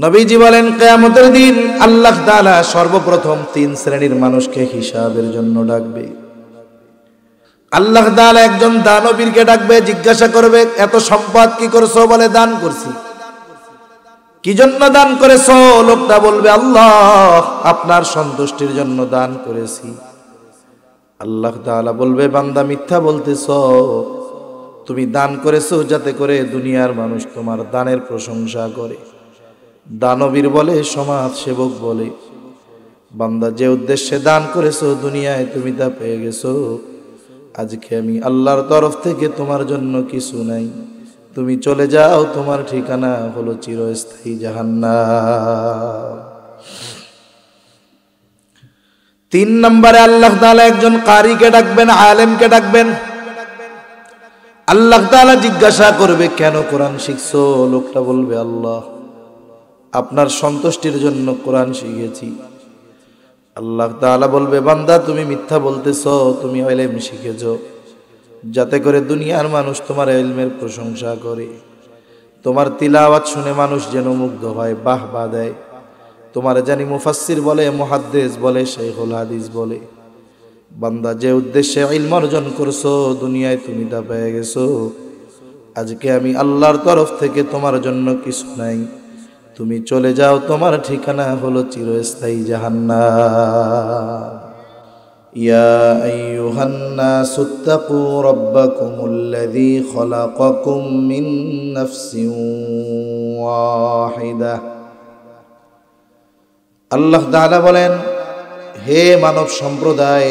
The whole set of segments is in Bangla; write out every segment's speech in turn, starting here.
নবীজি বলেন কিয়ামতের দিন আল্লাহ তাআলা সর্বপ্রথম তিন শ্রেণীর মানুষকে হিসাবের জন্য ডাকবে। আল্লাহ তাআলা একজন দানবীরকে ডাকবে, জিজ্ঞাসা করবে এত সম্পদ কি করছো? বলে দান করছি। কি জন্য দান করেছো? লোকটা বলবে আল্লাহ আপনার সন্তুষ্টির জন্য দান করেছি। আল্লাহ তাআলা বলবে বান্দা মিথ্যা বলতেছো, তুমি দান করেছো যাতে করে দুনিয়ার মানুষ তোমার দানের প্রশংসা করে। দানবীর বলে, সমাজ সেবক বলে, বান্দা যে উদ্দেশ্যে দান করেছো দুনিয়ায় তুমি তা পেয়ে গেছো, আজকে আমি আল্লাহর তরফ থেকে তোমার জন্য কিছু নাই, তুমি চলে যাও, তোমার ঠিকানা হলো চিরস্থায়ী জাহান্নাম। তিন নম্বরে আল্লাহ তাআলা একজন কারিকে ডাকবেন, আলেমকে ডাকবেন। আল্লাহ তাআলা জিজ্ঞাসা করবে কেন কোরআন শিখছো? লোকটা বলবে আল্লাহ আপনার সন্তুষ্টির জন্য কোরআন শিখেছি। আল্লাহ তাআলা বলবে বান্দা তুমি মিথ্যা বলতেছো, তুমি ইলম শিখেছো যাতে করে দুনিয়ার মানুষ তোমার ইলমের প্রশংসা করে, তোমার তিলাওয়াত শুনে মানুষ যেন মুগ্ধ হয়, বাহবা দেয়। তোমার জানি মুফাসসির বলে, মুহাদ্দিস বলে, শাইখুল হাদিস বলে। বান্দা যে উদ্দেশ্যে ইলম অর্জন করছো দুনিয়ায় তুমি তা পেয়ে গেছো, আজকে আমি আল্লাহর তরফ থেকে তোমার জন্য কিছু নাই, তুমি চলে যাও, তোমার ঠিকানা হলো চিরস্থায়ী জাহান্নাম। ইয়া আইয়ুহান নাসুত্তাকু রাব্বাকুমুল্লাযী খালাকাকুম মিন নাফসিন ওয়াহিদাহ। আল্লাহ তাআলা বলেন হে মানব সম্প্রদায়,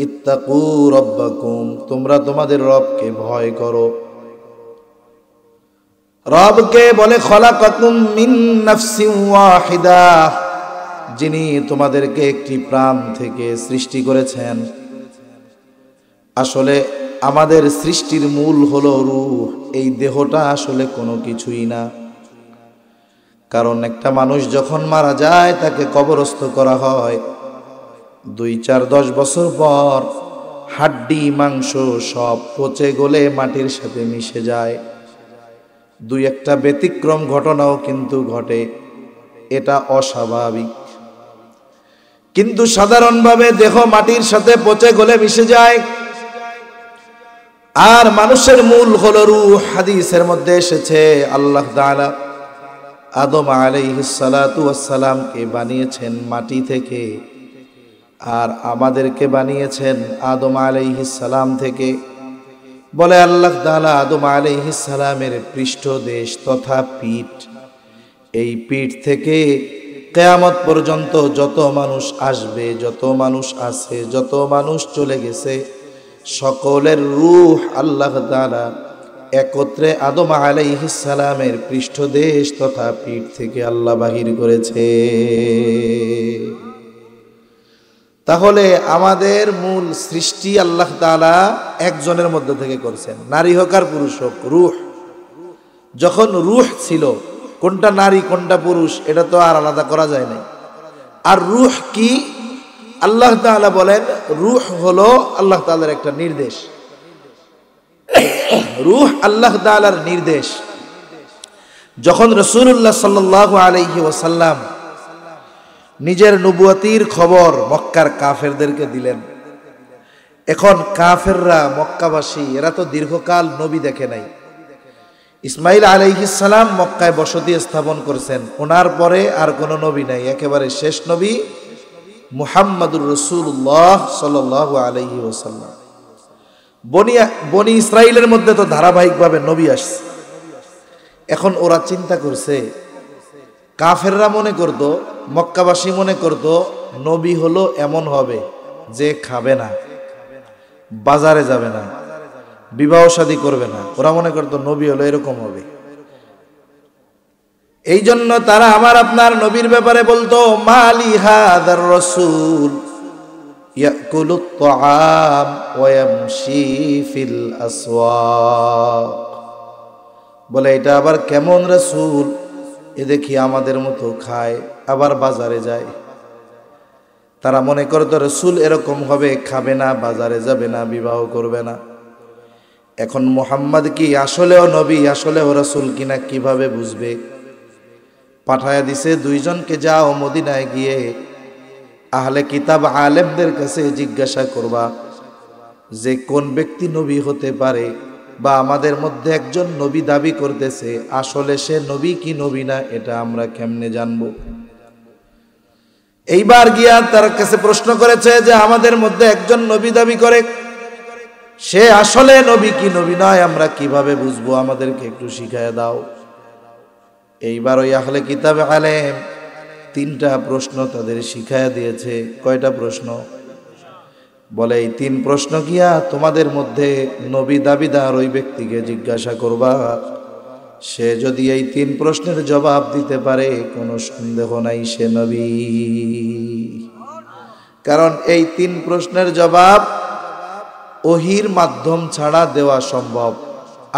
ইত্তাকু রাব্বাকুম, তোমরা তোমাদের রবকে ভয় করো। রবকে বলে খলাকাকুম মিন নাফসিন ওয়াহিদা, যিনি তোমাদেরকে একটি প্রাণ থেকে সৃষ্টি করেছেন। আসলে আমাদের সৃষ্টির মূল হলো রূহ, এই দেহটা আসলে কোনো কিছুই না। কারণ একটা মানুষ যখন মারা যায় তাকে কবরস্থ করা হয়, 2, 4, 10 বছর পর হাড্ডি মাংস সব পচে গলে মাটির সাথে মিশে যায়। 2-1টা ব্যতিক্রম ঘটনাও কিন্তু ঘটে, এটা অস্বাভাবিক। কিন্তু সাধারণভাবে দেহ মাটির সাথে পচে গলে মিশে যায়। আর মানুষের মূল হলো রূহ। হাদিসের মধ্যে এসেছে আল্লাহ তাআলা আদম আলাইহিস সালাতু ওয়াস সালামকে বানিয়েছেন মাটি থেকে, আর আমাদেরকে বানিয়েছেন আদম আলাইহিস সালাম থেকে। বলে আল্লাহ তাআলা আদম আলাইহিস সালামের পৃষ্ঠদেশ তথা পিঠ, এই পিঠ থেকে কিয়ামত পর্যন্ত যত মানুষ আসবে, যত মানুষ আছে, যত মানুষ চলে গেছে, সকলের রূহ আল্লাহ তাআলা একত্রে আদম আলাইহিস সালামের পৃষ্ঠদেশ তথা পিঠ থেকে আল্লাহ বাহির করেছে। তাহলে আমাদের মূল সৃষ্টি আল্লাহ তাআলা একজনের মধ্যে থেকে করেছেন, নারী হোক আর পুরুষ হোক। রূহ যখন রূহ ছিল, কোনটা নারী কোনটা পুরুষ এটা তো আর আলাদা করা যায় না। আর রূহ কি? আল্লাহ তাআলা বলেন রূহ হলো আল্লাহ তাআলার একটা নির্দেশ। রূহ আল্লাহ তাআলার নির্দেশ। যখন রাসূলুল্লাহ সাল্লাল্লাহু আলাইহি ওয়াসাল্লাম নিজের নবুয়তির খবর মক্কার কাফেরদেরকে দিলেন, এখন কাফেররা মক্কাবাসী এরা তো দীর্ঘকাল নবী দেখে নাই। ইসমাইল আলাইহিস সালাম মক্কায় বসতি স্থাপন করেছেন, ওনার পরে আর কোনো নবী নাই, একেবারে শেষ নবী মুহাম্মাদুর রাসূলুল্লাহ সাল্লাল্লাহু আলাইহি ওয়াসাল্লাম। বনি ইসরাইলের মধ্যে তো ধারাবাহিকভাবে নবী আসছে। এখন ওরা চিন্তা করছে, কাফেররা মনে করতো, মক্কাবাসী মনে করতো নবী হলো এমন হবে যে খাবে না, বাজারে যাবে না, বিবাহ শাদী করবে না। ওরা মনে করতো নবী হলো এরকম হবে। এই জন্য তারা আমার আপনার নবীর ব্যাপারে বলতো মালি হাদার রাসূল ইয়াকুলুত তাআম ওয়া ইয়ামশি ফিল আসওয়াক। বলে এটা আবার কেমন রাসূল, এ দেখি আমাদের মতো খায় আবার বাজারে যায়। তারা মনে করতো রাসূল এরকম হবে, খাবে না, বাজারে যাবে না, বিবাহ করবে না। এখন মুহাম্মদ কি আসলেও নবী, আসলেও রাসূল কিনা কিভাবে বুঝবে? পাঠায়া দিছে দুইজনকে, যাও মদিনায় গিয়ে আহলে কিতাব আলেমদের কাছে জিজ্ঞাসা করবা যে কোন ব্যক্তি নবী হতে পারে, বা আমাদের মধ্যে একজন নবী দাবি করতেছে, আসলে সে নবী কি নবী না এটা আমরা কেমনে জানবো? এইবার গিয়া তার কাছে প্রশ্ন করেছে যে আমাদের মধ্যে একজন নবী দাবি করে, সে আসলে নবী কি নবী নয় আমরা কিভাবে বুঝবো? আমাদেরকে একটু শিখায় দাও। এইবার ওই আহলে কিতাব আলেম 3টা প্রশ্ন তাদের শিখায় দিয়েছে। কয়টা প্রশ্ন? বলে এই 3 প্রশ্ন গিয়া তোমাদের মধ্যে নবী দাবিদার ওই ব্যক্তিকে জিজ্ঞাসা করবা, সে যদি এই 3 প্রশ্নের জবাব দিতে পারে কোনো সন্দেহ নাই সে নবী। কারণ এই 3 প্রশ্নের জবাব ওহির মাধ্যম ছাড়া দেওয়া সম্ভব।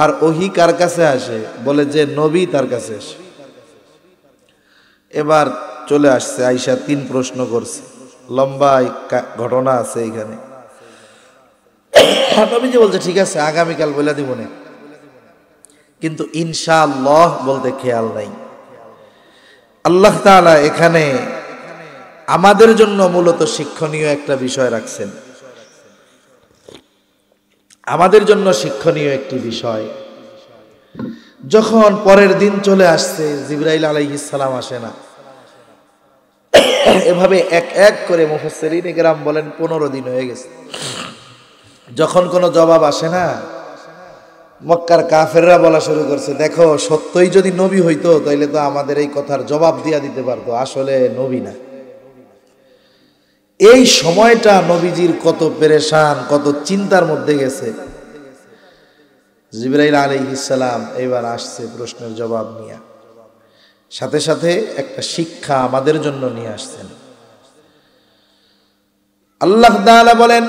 আর ওহি কার কাছে আসে? বলে যে নবী তার কাছে আসে। এবার চলে আসছে, আইসা 3 প্রশ্ন করছে, লম্বা ঘটনা আছে এখানে। নবীজি বলছে ঠিক আছে আগামীকাল বলে দিব না, কিন্তু ইনশাআল্লাহ বলতে খেয়াল নাই। আল্লাহ তাআলা এখানে আমাদের জন্য মূলত শিক্ষণীয় একটা বিষয় রাখছেন। আমাদের জন্য শিক্ষণীয় একটি বিষয়, যখন পরের দিন চলে আসছে, জিবরাইল আলাইহিস সালাম আসে না। এভাবে এক এক করে মুফাসসিরিনে কেরাম বলেন 15 দিন হয়ে গেছে। যখন কোনো জবাব আসে না, মক্কার কাফেররা বলা শুরু করছে, দেখো সত্যই যদি নবী হইতো তাইলে তো আমাদের এই কথার জবাব দিয়া দিতে পারতো, আসলে নবী না। এই সময়টা নবীজির কত পেরেশান, কত চিন্তার মধ্যে গেছে। জিবরাইল আলাইহিস সালাম এবার আসছে প্রশ্নের জবাব নিয়ে, সাথে সাথে একটা শিক্ষা আমাদের জন্য নিয়ে আসছেন। আল্লাহ তাআলা বলেন,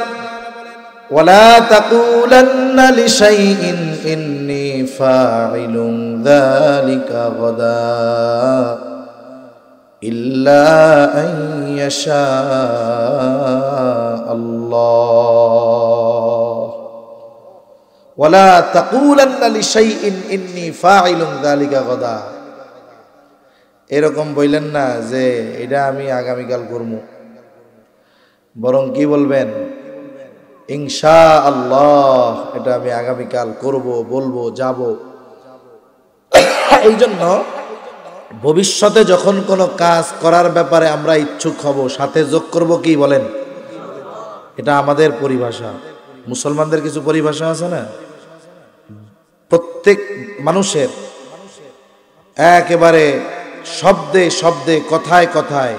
ওয়ালা তাকুলান্না লিশাইইন ইন্নী ফাইলুন যালিকা গাদা ইল্লা আন ইয়াশা আল্লাহ। ওয়ালা তাকুলান্না লিশাইইন ইন্নী ফাইলুন যালিকা গাদা। এরকম বললেন না যে এটা আমি আগামীকাল করব, বরং কি বলবেন? ইনশাআল্লাহ, এটা আমি আগামীকাল করব, বলবো, যাব। এই জন্য ভবিষ্যতে যখন কোনো কাজ করার ব্যাপারে আমরা ইচ্ছুক হব, সাথে যোগ করব কি বলেন? এটা আমাদের পরিভাষা। মুসলমানদের কিছু পরিভাষা আছে না, প্রত্যেক মানুষের একেবারে শব্দে শব্দে, কথায় কথায়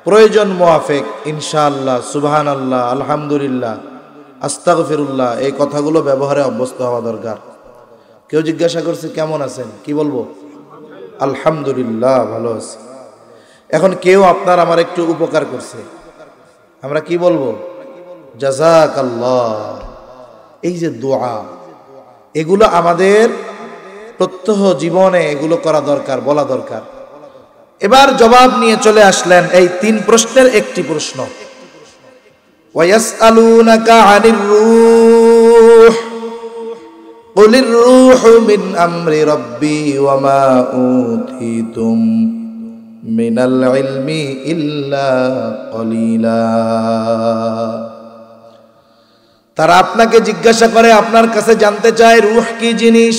প্রয়োজন মোয়াফেক ইনশাআল্লাহ, সুবহানাল্লাহ, আলহামদুলিল্লাহ, আস্তাগফিরুল্লাহ, এই কথাগুলো ব্যবহারে অভ্যস্ত হওয়া দরকার। কেউ জিজ্ঞাসা করছে কেমন আছেন, কি বলবো? আলহামদুলিল্লাহ, ভালো আছি। এখন কেউ আপনার আমার একটু উপকার করছে, আমরা কি বলবো? জাযাকাল্লাহ। এই যে দোয়া, এগুলো আমাদের প্রত্যহ জীবনে এগুলো করা দরকার, বলা দরকার। এবার জবাব নিয়ে চলে আসলেন এই 3 প্রশ্নের একটি প্রশ্ন। ওয়ায়াসআলুনাকা আনির রূহ কুলির রূহু মিন আমরি রাব্বি ওয়া মা উতিতুম মিনাল ইলমি ইল্লা কলিলা। তারা আপনাকে জিজ্ঞাসা করে, আপনার কাছে জানতে চায় রূহ কি জিনিস।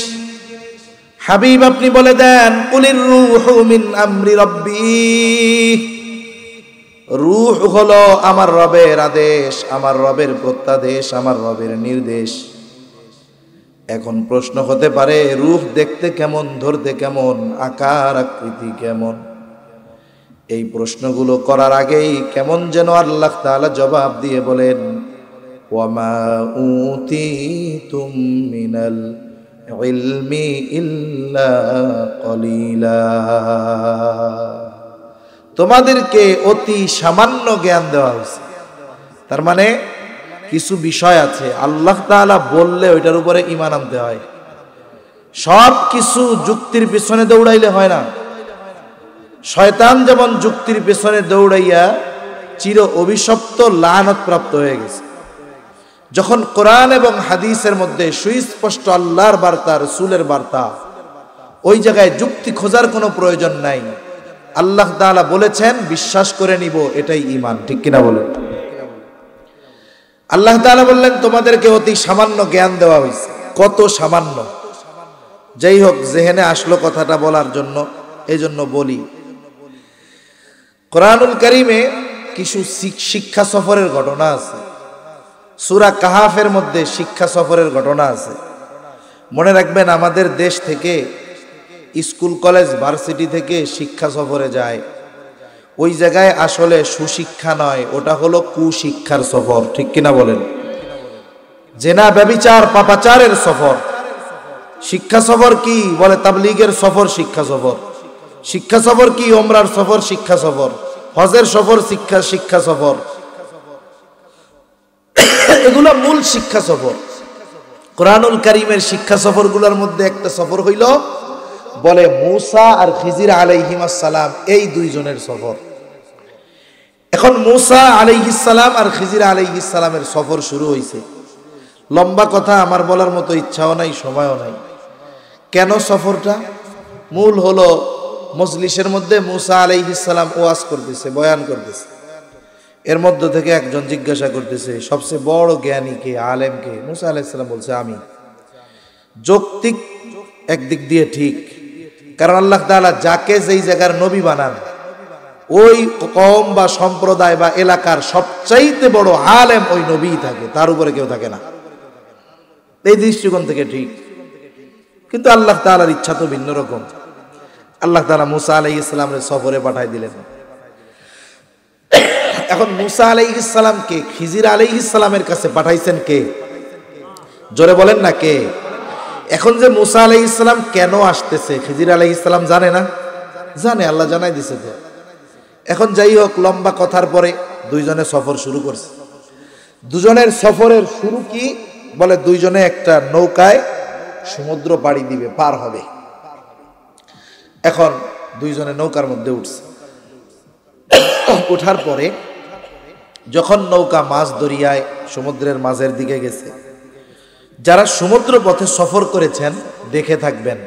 হাবিব আপনি বলে দেন, কুলির রূহু মিন আমরি রাব্বি। রূহ হলো আমার রবের আদেশ, আমার রবের প্রত্যাদেশ, আমার রবের নির্দেশ। এখন প্রশ্ন হতে পারে, রূহ দেখতে কেমন, ধরতে কেমন, আকার আকৃতি কেমন? এই প্রশ্নগুলো করার আগেই কেমন যেন আল্লাহ তাআলা জবাব দিয়ে বলেন, ওয়া মা উতিতুম মিনাল ইলমি ইল্লা কলিলা। তোমাদেরকে অতি সামান্য জ্ঞান দেওয়া হয়েছে। তার মানে কিছু বিষয় আছে আল্লাহ তাআলা বললে ওইটার উপরে ঈমান আনতে হয়। সব কিছু যুক্তির পিছনে দৌড়াইলে হয় না। শয়তান যেমন যুক্তির পিছনে দৌড়াইয়া চির অভিশপ্ত লানত প্রাপ্ত হয়ে গেছে। যখন কোরআন এবং হাদিসের মধ্যে সুস্পষ্ট আল্লাহর বার্তা, রাসূলের বার্তা, ওই জায়গায় যুক্তি খোঁজার কোনো প্রয়োজন নাই। আল্লাহ তাআলা বলেছেন বিশ্বাস করে নিব, এটাই ঈমান। ঠিক কিনা বলেন? আল্লাহ তাআলা বললেন তোমাদেরকে অতি সামান্য জ্ঞান দেওয়া হয়েছে। কত সামান্য! যাই হোক, জেহেনে আসলো কথাটা বলার জন্য, এই জন্য বলি। কোরআনুল কারীমে কিছু শিক্ষা সফরের ঘটনা আছে। সূরা কাহাফের মধ্যে শিক্ষা সফরের ঘটনা আছে। মনে রাখবেন, আমাদের দেশ থেকে স্কুল কলেজ ভার্সিটি থেকে শিক্ষা সফরে যায়, ওই জায়গায় আসলে সুশিক্ষা নয়, ওটা হলো কুশিক্ষার সফর। ঠিক কিনা বলেন? জেনা ব্যভিচার পাপাচারের সফর। শিক্ষা সফর কি? বলে তাবলীগের সফর শিক্ষা সফর। শিক্ষা সফর কি? ওমরার সফর শিক্ষা সফর, হজের সফর শিক্ষা সফর। এগুলো মূল শিক্ষা সফর। কোরআনুল কারীমের শিক্ষা সফরগুলোর মধ্যে একটা সফর হইল, বলে মূসা আর খিজির আলাইহিস সালাম, এই দুইজনের সফর। এখন মূসা আলাইহিস সালাম আর খিজির আলাইহিস সালামের সফর শুরু হয়েছে। লম্বা কথা, আমার বলার মতো ইচ্ছাও নাই, সময়ও নাই। কেন সফরটা? মূল হলো মজলিসের মধ্যে মূসা আলাইহিস সালাম ওয়াজ করতেছে, বয়ান করতেছে। এর মধ্য থেকে একজন জিজ্ঞাসা করতেছে, সবচেয়ে বড় জ্ঞানী কে, আলেম কে? মূসা আলাইহিস সালাম বলছে আমি। যৌক্তিক একদিক দিয়ে ঠিক, কারণ আল্লাহ তাআলা যাকে যেই জায়গার নবী বানান, ওই কওম বা সম্প্রদায় বা এলাকার সবচাইতে বড় আলেম ওই নবীই থাকে, তার উপরে কেউ থাকে না। এই দৃষ্টিকোণ থেকে ঠিক। কিন্তু আল্লাহ তাআলার ইচ্ছা তো ভিন্ন রকম। আল্লাহ তাআলা মূসা আলাইহিস সালামের সফরে পাঠাই দিলেন। এখন মূসা আলাইহিস সালামকে খিজির আলাইহিস সালামের কাছে পাঠাইছেন কে? জোরে বলেন না কে? এখন যে মূসা আলাইহিস সালাম কেন আসতেছে, খিজির আলাইহিস সালাম জানে না? জানে, আল্লাহ জানাই দিছে তো। এখন যাই হোক, লম্বা কথার পরে দুইজনে সফর শুরু করছে। দুজনের সফরের শুরু কি? বলে দুইজনে একটা নৌকায় সমুদ্র পাড়ি দিবে, পার হবে। এখন দুইজনে নৌকার মধ্যে উঠছে। ওঠার পরে যখন নৌকা মাঝ দরিয়ায় সমুদ্রের মাঝের দিকে গেছে, যারা সমুদ্র পথে সফর করেছেন দেখে থাকবেন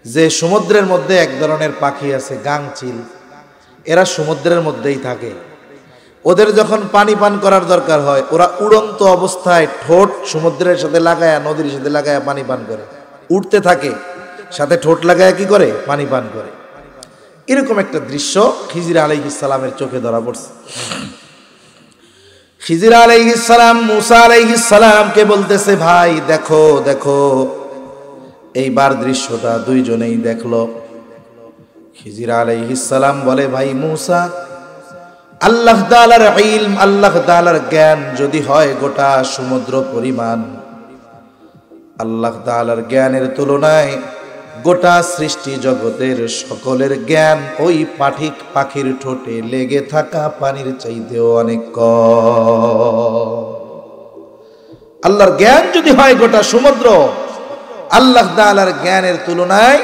যে সমুদ্রের মধ্যে এক ধরনের পাখি আছে, গাংচিল। এরা সমুদ্রের মধ্যেই থাকে। ওদের যখন পানি পান করার দরকার হয়, ওরা উড়ন্ত অবস্থায় ঠোঁট সমুদ্রের সাথে লাগায়া, নদীর সাথে লাগায়া পানি পান করে। উঠতে থাকে, সাথে ঠোঁট লাগায়া কি করে? পানি পান করে। এরকম একটা দৃশ্য খিজির আলাইহিস সালামের চোখে ধরা পড়ছে। খিজির আলাইহিস সালাম মূসা আলাইহিস সালামকে বলতেছে, ভাই দেখো দেখো। এইবার দৃশ্যটা দুইজনেই দেখলো। খিজির আলাইহিস সালাম বলে, ভাই মূসা, আল্লাহ তাআলার ইলম, আল্লাহ তাআলার জ্ঞান যদি হয় গোটা সমুদ্র পরিমাণ, আল্লাহ তাআলার জ্ঞানের তুলনায় গোটা সৃষ্টি জগতের সকলের জ্ঞান ওই পাখির ঠোঁটে লেগে থাকা পানির চাইতেও অনেক কম। আল্লাহর জ্ঞান যদি হয় গোটা সমুদ্র, আল্লাহ তাআলার জ্ঞানের তুলনায়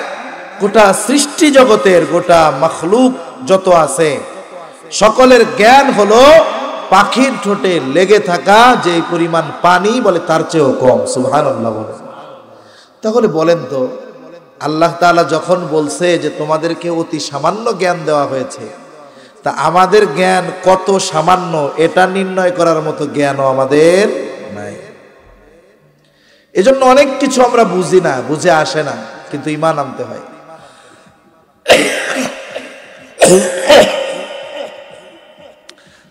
গোটা সৃষ্টি জগতের গোটা মাখলুক যত আছে সকলের জ্ঞান হলো পাখির ঠোঁটে লেগে থাকা যে পরিমাণ পানি, বলে তার চেয়েও কম। সুবহানাল্লাহ বলে। তাহলে বলেন তো, আল্লাহ তাআলা যখন বলছে যে তোমাদেরকে অতি সামান্য জ্ঞান দেওয়া হয়েছে, তা আমাদের জ্ঞান কত সামান্য এটা নির্ণয় করার মতো জ্ঞানও আমাদের নাই। এজন্য অনেক কিছু আমরা বুঝি না, বুঝে আসে না, কিন্তু ঈমান আনতে হয়।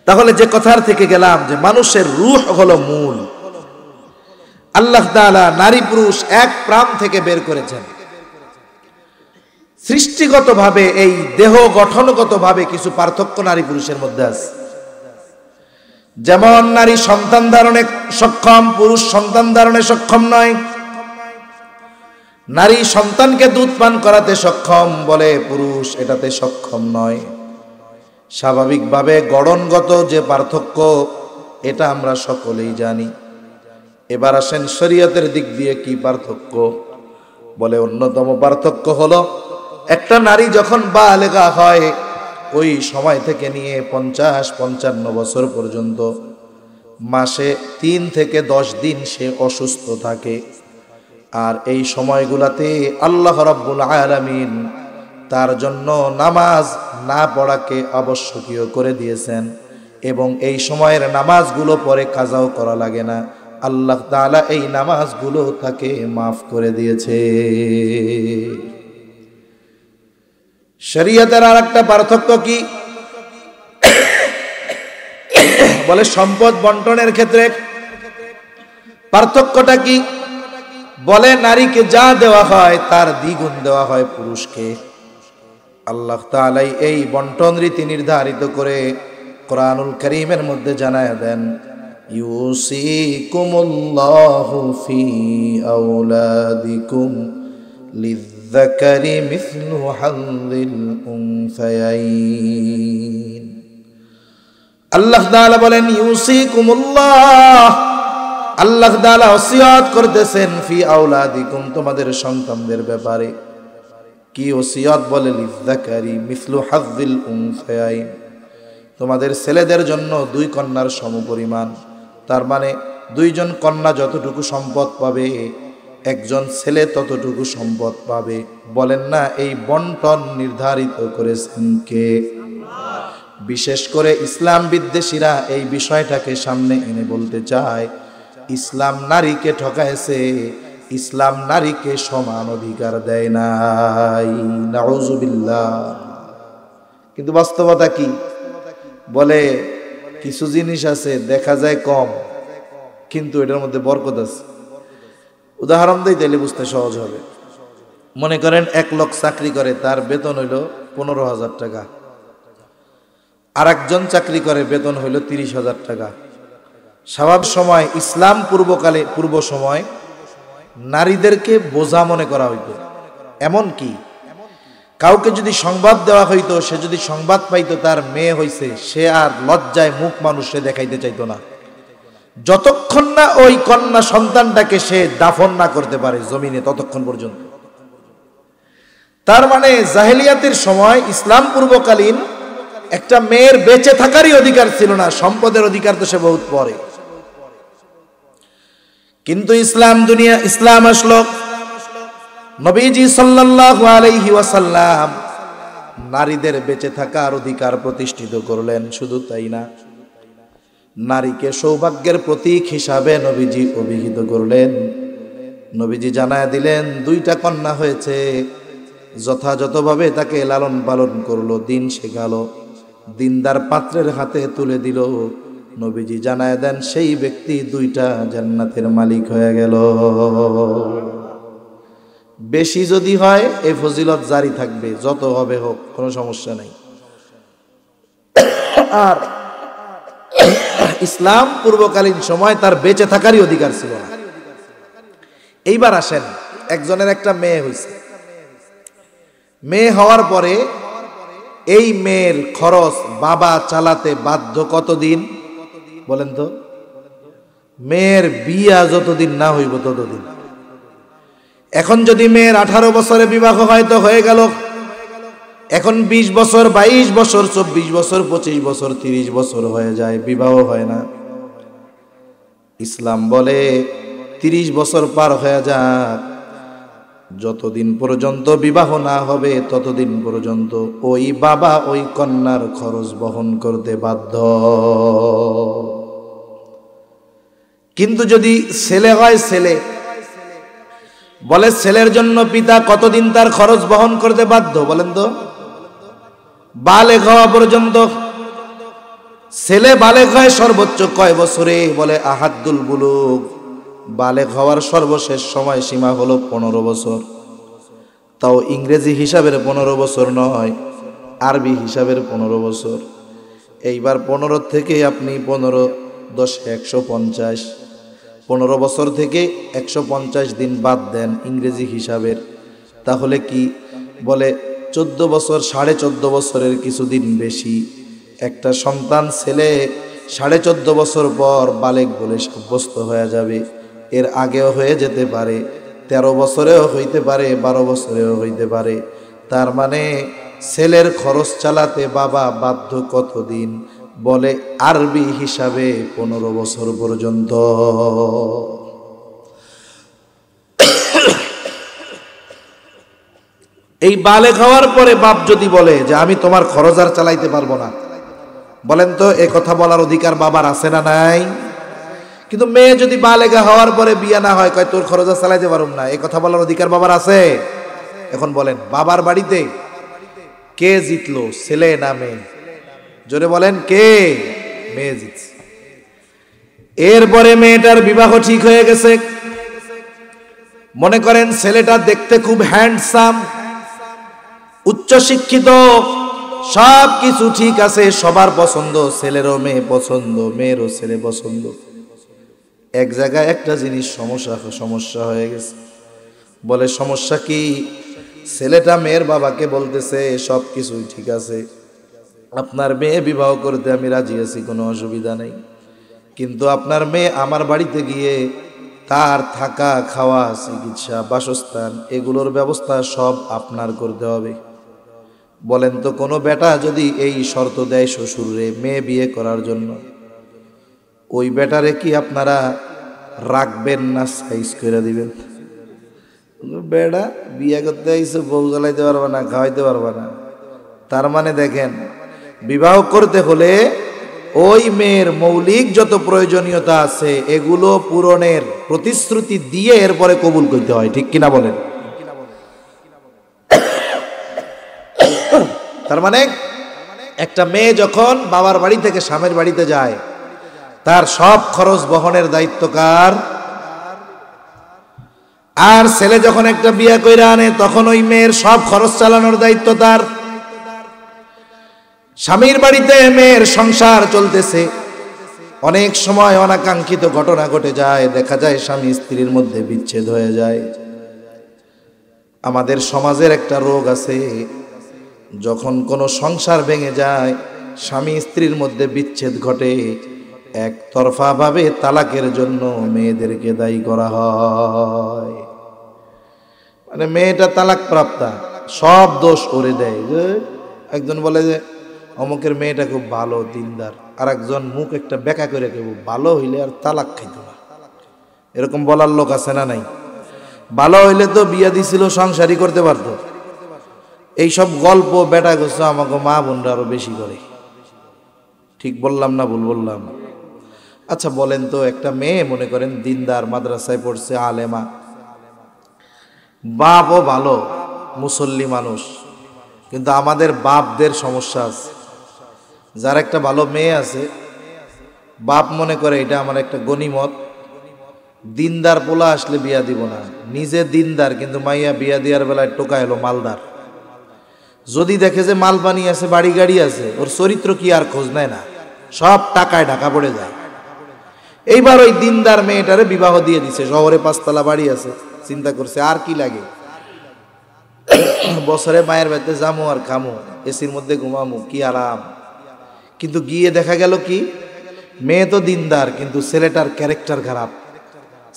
তাহলে যে কথার থেকে গেলাম যে মানুষের রূহ হলো মূল। আল্লাহ তাআলা নারী পুরুষ এক প্রাণ থেকে বের করেছেন। সৃষ্টিগতভাবে এই দেহ গঠনগতভাবে কিছু পার্থক্য নারী পুরুষের মধ্যে আছে। যেমন নারী সন্তান ধারণে সক্ষম, পুরুষ সন্তান ধারণে সক্ষম নয়। নারী সন্তানকে দুধ পান করাতে সক্ষম, বলে পুরুষ এটাতে সক্ষম নয়। স্বাভাবিকভাবে গঠনগত যে পার্থক্য, এটা আমরা সকলেই জানি। এবার আসেন শরীয়তের দিক দিয়ে কি পার্থক্য। বলে অন্যতম পার্থক্য হলো, একটা নারী যখন বালেগা হয়, ওই সময় থেকে নিয়ে 50-55 বছর পর্যন্ত মাসে 3 থেকে 10 দিন সে অসুস্থ থাকে। আর এই সময়গুলাতে আল্লাহ রাব্বুল আলামিন তার জন্য নামাজ না পড়াকে আবশ্যকীয় করে দিয়েছেন এবং এই সময়ের নামাজগুলো পরে কাজাও করা লাগে না। আল্লাহ তাআলা এই নামাজগুলো তাকে মাফ করে দিয়েছে। শরীয়তের আর একটা পার্থক্য কি? বলে সম্পদ বন্টনের ক্ষেত্রে পার্থক্যটা কি? বলে নারীকে যা দেওয়া হয় তার দ্বিগুণ দেওয়া হয় পুরুষকে। আল্লাহ তাআলা এই বন্টন রীতি নির্ধারিত করে কোরআনুল কারীমের মধ্যে জানায়া দেন, ইউসিকুমুল্লাহু ফি আওলাদিকুম লিযযাকারি মিসলু হাযযিল উনসায়াইন। আল্লাহ তাআলা বলেন ইউসিকুমুল্লাহ, আল্লাহ তাআলা ওসিয়ত করতেছেন ফি আওলাদিকুম, তোমাদের সন্তানদের ব্যাপারে। কি ওসিয়ত? বলে লিযযাকারি মিসলু হাযযিল উনসায়াইন, তোমাদের ছেলেদের জন্য দুই কন্যার সমপরিমাণ। তার মানে দুইজন কন্যা যতটুকু সম্পদ পাবে একজন ছেলে ততটুকু সম্পদ পাবে। বলেন না এই বন্টন নির্ধারিত করেছেন কে? বিশেষ করে ইসলাম বিদ্বেষীরা এই বিষয়টাকে সামনে এনে বলতে চায় ইসলাম নারীকে ঠকাইছে, ইসলাম নারীকে সমান অধিকার দেয় নাই। নাউজুবিল্লাহ। কিন্তু বাস্তবতা কি? বলে কিছু জিনিস আছে দেখা যায় কম, কিন্তু এটার মধ্যে বরকত আছে। উদাহরণ দিই তাহলে বুঝতে সহজ হবে। মনে করেন 1 লোক চাকরি করে, তার বেতন হইল 15,000 টাকা। আর একজন চাকরি করে, বেতন হইল 30,000 টাকা। স্বাভাবিক সময় ইসলাম পূর্ব সময় নারীদেরকে বোঝা মনে করা হইতো। এমন কি কাউকে যদি সংবাদ দেওয়া হইতো, সে যদি সংবাদ পাইতো তার মেয়ে হইছে, সে আর লজ্জায় মুখ মানুষে দেখাইতে চাইতো না, যতক্ষণ না ওই কন্যা সন্তানটাকে সে দাফন না করতে পারে জমিনে, ততক্ষণ পর্যন্ত। তার মানে জাহেলিয়াতের সময় ইসলাম পূর্বকালীন একটা মেয়ের বেঁচে থাকারই অধিকার ছিল না, সম্পদের অধিকার তো সে বহুত পরে। কিন্তু ইসলাম আসলো, নবীজি সাল্লাল্লাহু আলাইহি ওয়াসাল্লাম নারীদের বেঁচে থাকার অধিকার প্রতিষ্ঠিত করলেন। শুধু তাই না, নারীকে সৌভাগ্যের প্রতীক হিসাবে নবীজি অভিহিত করলেন। নবীজি জানায় দিলেন 2টা কন্যা হয়েছে, যথাযথভাবে তাকে লালন পালন করলো, দিন শেখালো, দিনদার পাত্রের হাতে তুলে দিল। নবীজি জানায় দেন সেই ব্যক্তি 2টা জান্নাতের মালিক হয়ে গেল। বেশি যদি হয় এই ফজিলত জারি থাকবে, যত হবে হোক, কোনো সমস্যা নেই। আর ইসলাম পূর্বকালীন সময় তার বেঁচে থাকারই অধিকার ছিল না। এইবার আসেন, একজনের একটা মেয়ে হয়েছে, মেয়ে হওয়ার পরে এই মেয়ের খরচ বাবা চালাতে বাধ্য কতদিন বলেন তো? মেয়ের বিয়া যতদিন না হইব ততদিন। এখন যদি মেয়ের 18 বছরে বিবাহ হয় তো হয়ে গেল, এখন 20 বছর, 22 বছর, 24 বছর, 25 বছর, 30 বছর হয়ে যায়, বিবাহ হয় না। ইসলাম বলে 30 বছর পার হয়ে যাক, যতদিন পর্যন্ত বিবাহ না হবে ততদিন পর্যন্ত ওই বাবা ওই কন্যার খরচ বহন করতে বাধ্য। কিন্তু যদি ছেলে হয়, ছেলে বলে ছেলের জন্য পিতা কতদিন তার খরচ বহন করতে বাধ্য বলেন তো? বালেগ হওয়া পর্যন্ত। ছেলে বালেগ হয় সর্বোচ্চ কয় বছরে? বলে আহাদ্দুল বুলুগ, বালেগ হওয়ার সর্বশেষ সময় সীমা হলো 15 বছর। তাও ইংরেজি হিসাবের 15 বছর নয়, আরবি হিসাবের 15 বছর। এইবার 15 থেকে আপনি 15 10 150, 15 বছর থেকে 150 দিন বাদ দেন ইংরেজি হিসাবের, তাহলে কি বলে 14 বছর, 14.5 বছরের কিছুদিন বেশি। একটা সন্তান ছেলে 14.5 বছর পর বালেগ বলে সাব্যস্ত হয়ে যাবে। এর আগেও হয়ে যেতে পারে, 13 বছরেও হইতে পারে, 12 বছরেও হইতে পারে। তার মানে ছেলের খরচ চালাতে বাবা বাধ্য কতদিন? বলে আরবি হিসাবে 15 বছর পর্যন্ত। এই বালেগ হওয়ার পরে বাপ যদি বলে যে আমি তোমার খরচ আর চালাইতে পারবো না, বলেন তো এ কথা বলার অধিকার বাবার আছে না নাই? কিন্তু মেয়ে যদি বালেগা হওয়ার পরে বিয়ে না হয়, কয় তোর খরচ আর চালাইতে পারুম না, এই কথা বলার অধিকার বাবার আছে? এখন বলেন বাবার বাড়িতে কে জিতলো, ছেলে না মেয়ে? জোরে বলেন কে? মেয়ে জিতছে। এরপরে মেয়েটার বিবাহ ঠিক হয়ে গেছে। মনে করেন ছেলেটা দেখতে খুব হ্যান্ডসাম, উচ্চ শিক্ষিত, সব কিছু ঠিক আছে, সবার পছন্দ, ছেলেরও মেয়ে পছন্দ, মেয়েরও ছেলে পছন্দ। এক জায়গায় একটা জিনিস সমস্যা হয়ে গেছে। বলে সমস্যা কি? ছেলেটা মেয়ের বাবাকে বলতেছে সব কিছুই ঠিক আছে, আপনার মেয়ে বিবাহ করতে আমি রাজি আছি, কোনো অসুবিধা নেই, কিন্তু আপনার মেয়ে আমার বাড়িতে গিয়ে তার থাকা, খাওয়া, চিকিৎসা, বাসস্থান এগুলোর ব্যবস্থা সব আপনার করতে হবে। বলেন তো কোনো বেটা যদি এই শর্ত দেয় শ্বশুরে মেয়ে বিয়ে করার জন্য, ওই বেটারে কি আপনারা রাখবেন না সাইজ করে দিবেন? বেটা বিয়ে করতে আইসো, বউ জ্বালাইতে পারবা না, খাওয়াইতে পারবা না। তার মানে দেখেন, বিবাহ করতে হলে ওই মেয়ের মৌলিক যত প্রয়োজনীয়তা আছে এগুলো পূরণের প্রতিশ্রুতি দিয়ে এরপরে কবুল করতে হয়, ঠিক কিনা বলেন? তার মানে একটা মেয়ে যখন বাবার বাড়ি থেকে স্বামীর বাড়িতে যায়, তার সব খরচ বহনের দায়িত্ব কার? আর ছেলে যখন একটা বিয়ে কইরা আনে, তখন ওই মেয়ের সব খরচ চালানোর দায়িত্ব তার। স্বামীর বাড়িতে মেয়ের সংসার চলতেছে, অনেক সময় অনাকাঙ্ক্ষিত ঘটনা ঘটে যায়, দেখা যায় স্বামী স্ত্রীর মধ্যে বিচ্ছেদ হয়ে যায়। আমাদের সমাজের একটা রোগ আছে, যখন কোনো সংসার ভেঙে যায়, স্বামী স্ত্রীর মধ্যে বিচ্ছেদ ঘটে, একতরফা ভাবে তালাকের জন্য মেয়েদেরকে দায়ী করা হয়। মানে মেয়েটা তালাক প্রাপ্তা, সব দোষ ওরে দেয়। যে একজন বলে যে অমুকের মেয়েটা খুব ভালো, দিনদার, আর একজন মুখ একটা বেকা করে কেউ ভালো হইলে আর তালাক খাইতো না, এরকম বলার লোক আছে না নাই? ভালো হইলে তো বিয়া দিছিল, সংসারই করতে পারতো। এইসব গল্প বেটা গোছ আমাকে মা বোনরা আরো বেশি করে। ঠিক বললাম না ভুল বললাম? আচ্ছা বলেন তো, একটা মেয়ে মনে করেন দিনদার, মাদ্রাসায় পড়ছে, আলেমা, বাপও ভালো, মুসল্লি মানুষ, কিন্তু আমাদের বাপদের সমস্যা আছে। যার একটা ভালো মেয়ে আছে, বাপ মনে করে এটা আমার একটা গনিমত, দিনদার পোলা আসলে বিয়া দিব না। নিজে দিনদার, কিন্তু মাইয়া বিয়া দেওয়ার বেলায় টোকা এলো মালদার। যদি দেখে যে মাল পানি আছে, বাড়ি গাড়ি আছে, ওর চরিত্র কি আর খোঁজ নেয় না, সব টাকায় ঢাকা পড়ে যায়। এইবার ওই দিনদার মেয়েটারে বিবাহ দিয়ে দিছে, শহরে 5 তলা বাড়ি আছে, চিন্তা করছে আর কি লাগে, বছরে মায়ের বাড়িতে যামু আর খামু, এসির মধ্যে ঘুমামু, কি আরাম। কিন্তু গিয়ে দেখা গেল কি, মেয়ে তো দিনদার, কিন্তু ছেলেটার ক্যারেক্টার খারাপ,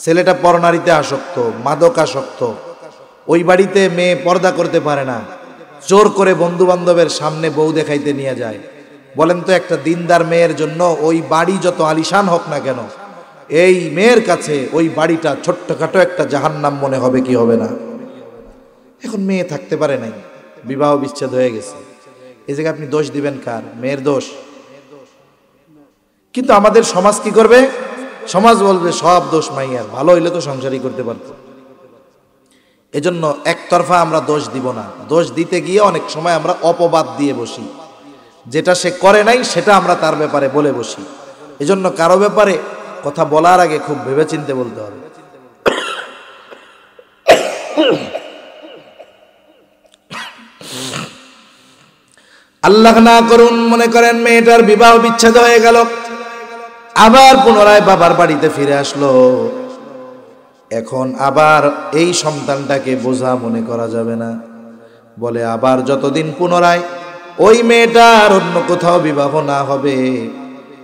ছেলেটা পরনারীতে আসক্ত, মাদক আসক্ত। ওই বাড়িতে মেয়ে পর্দা করতে পারে না, জোর করে বন্ধু বান্ধবের সামনে বউ দেখাইতে নিয়ে যায়। বলেন তো একটা দিনদার মেয়ের জন্য ওই বাড়ি যত আলিশান হোক না কেন, এই মেয়ের কাছে ওই বাড়িটা ছোট্টখাটো একটা জাহান্নাম মনে হবে কি হবে না? এখন মেয়ে থাকতে পারে নাই, বিবাহ বিচ্ছেদ হয়ে গেছে, এই জায়গায় আপনি দোষ দিবেন কার? মেয়ের দোষ? কিন্তু আমাদের সমাজ কি করবে? সমাজ বলবে সব দোষ মাইয়ার, ভালো হইলে তো সংসারই করতে পারতো। এজন্য একতরফা আমরা দোষ দিব না। দোষ দিতে গিয়ে অনেক সময় আমরা অপবাদ দিয়ে বসি, যেটা সে করে নাই সেটা আমরা তার ব্যাপারে বলে বসি। এজন্য কারো ব্যাপারে কথা বলার আগে খুব ভেবেচিন্তে বলতে হবে। আল্লাহ না করুন, মনে করেন মেয়েটার বিবাহ বিচ্ছেদ হয়ে গেল, আবার পুনরায় বাবার বাড়িতে ফিরে আসলো। এখন আবার এই সন্তানটাকে বোঝা মনে করা যাবে না। বলে আবার যতদিন পুনরায় ওই মেয়েটার অন্য কোথাও বিবাহ না হবে,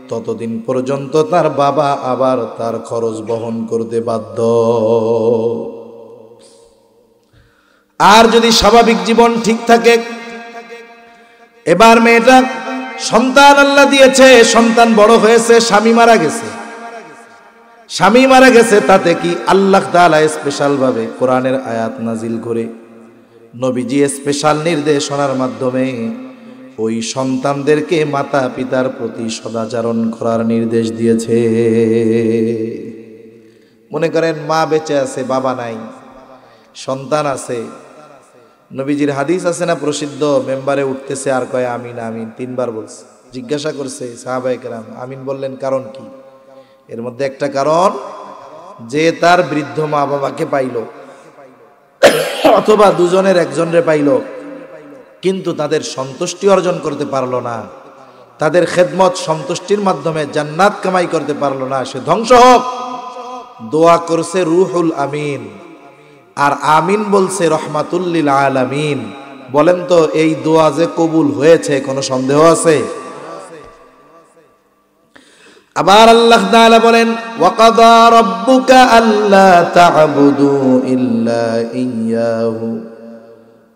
ততদিন পর্যন্ত তার বাবা আবার তার খরচ বহন করতে বাধ্য। আর যদি স্বাভাবিক জীবন ঠিক থাকে, এবার মেয়েটা সন্তান আল্লাহ দিয়েছে, সন্তান বড় হয়েছে, স্বামী মারা গেছে, স্বামী মারা গেছে, তাতে কি আল্লাহ তাআলা স্পেশাল ভাবে কোরআনের আয়াত নাজিল করে নবীজি স্পেশাল নির্দেশনার মাধ্যমে ওই সন্তানদেরকে মাতা পিতার প্রতি সদাচরণ করার নির্দেশ দিয়েছে। মনে করেন মা বেঁচে আছে, বাবা নাই, সন্তান আছে, নবীজির হাদিস আছে না প্রসিদ্ধ, মেম্বারে উঠতেছে আর কয় আমিন আমিন, 3 বার বলছে। জিজ্ঞাসা করছে সাহাবায়ে কেরাম, আমিন বললেন কারণ কি? এর মধ্যে একটা কারণ যে তার বৃদ্ধ মা বাবাকে পাইল অথবা দুজনের একজনরে পাইল, কিন্তু তাদের সন্তুষ্টি অর্জন করতে পারলো না, তাদের খেদমত সন্তুষ্টির মাধ্যমে জান্নাত কামাই করতে পারলো না, সে ধ্বংস হোক। দোয়া করছে রুহুল আমিন, আর আমিন বলছে রহমাতুল লিল আলামিন। বলেন তো এই দোয়া যে কবুল হয়েছে কোনো সন্দেহ আছে? আবার আল্লাহ তাআলা বলেন ওয়াকাদা রাব্বুকা আল্লা তা'বুদু ইল্লা ইয়্যাহু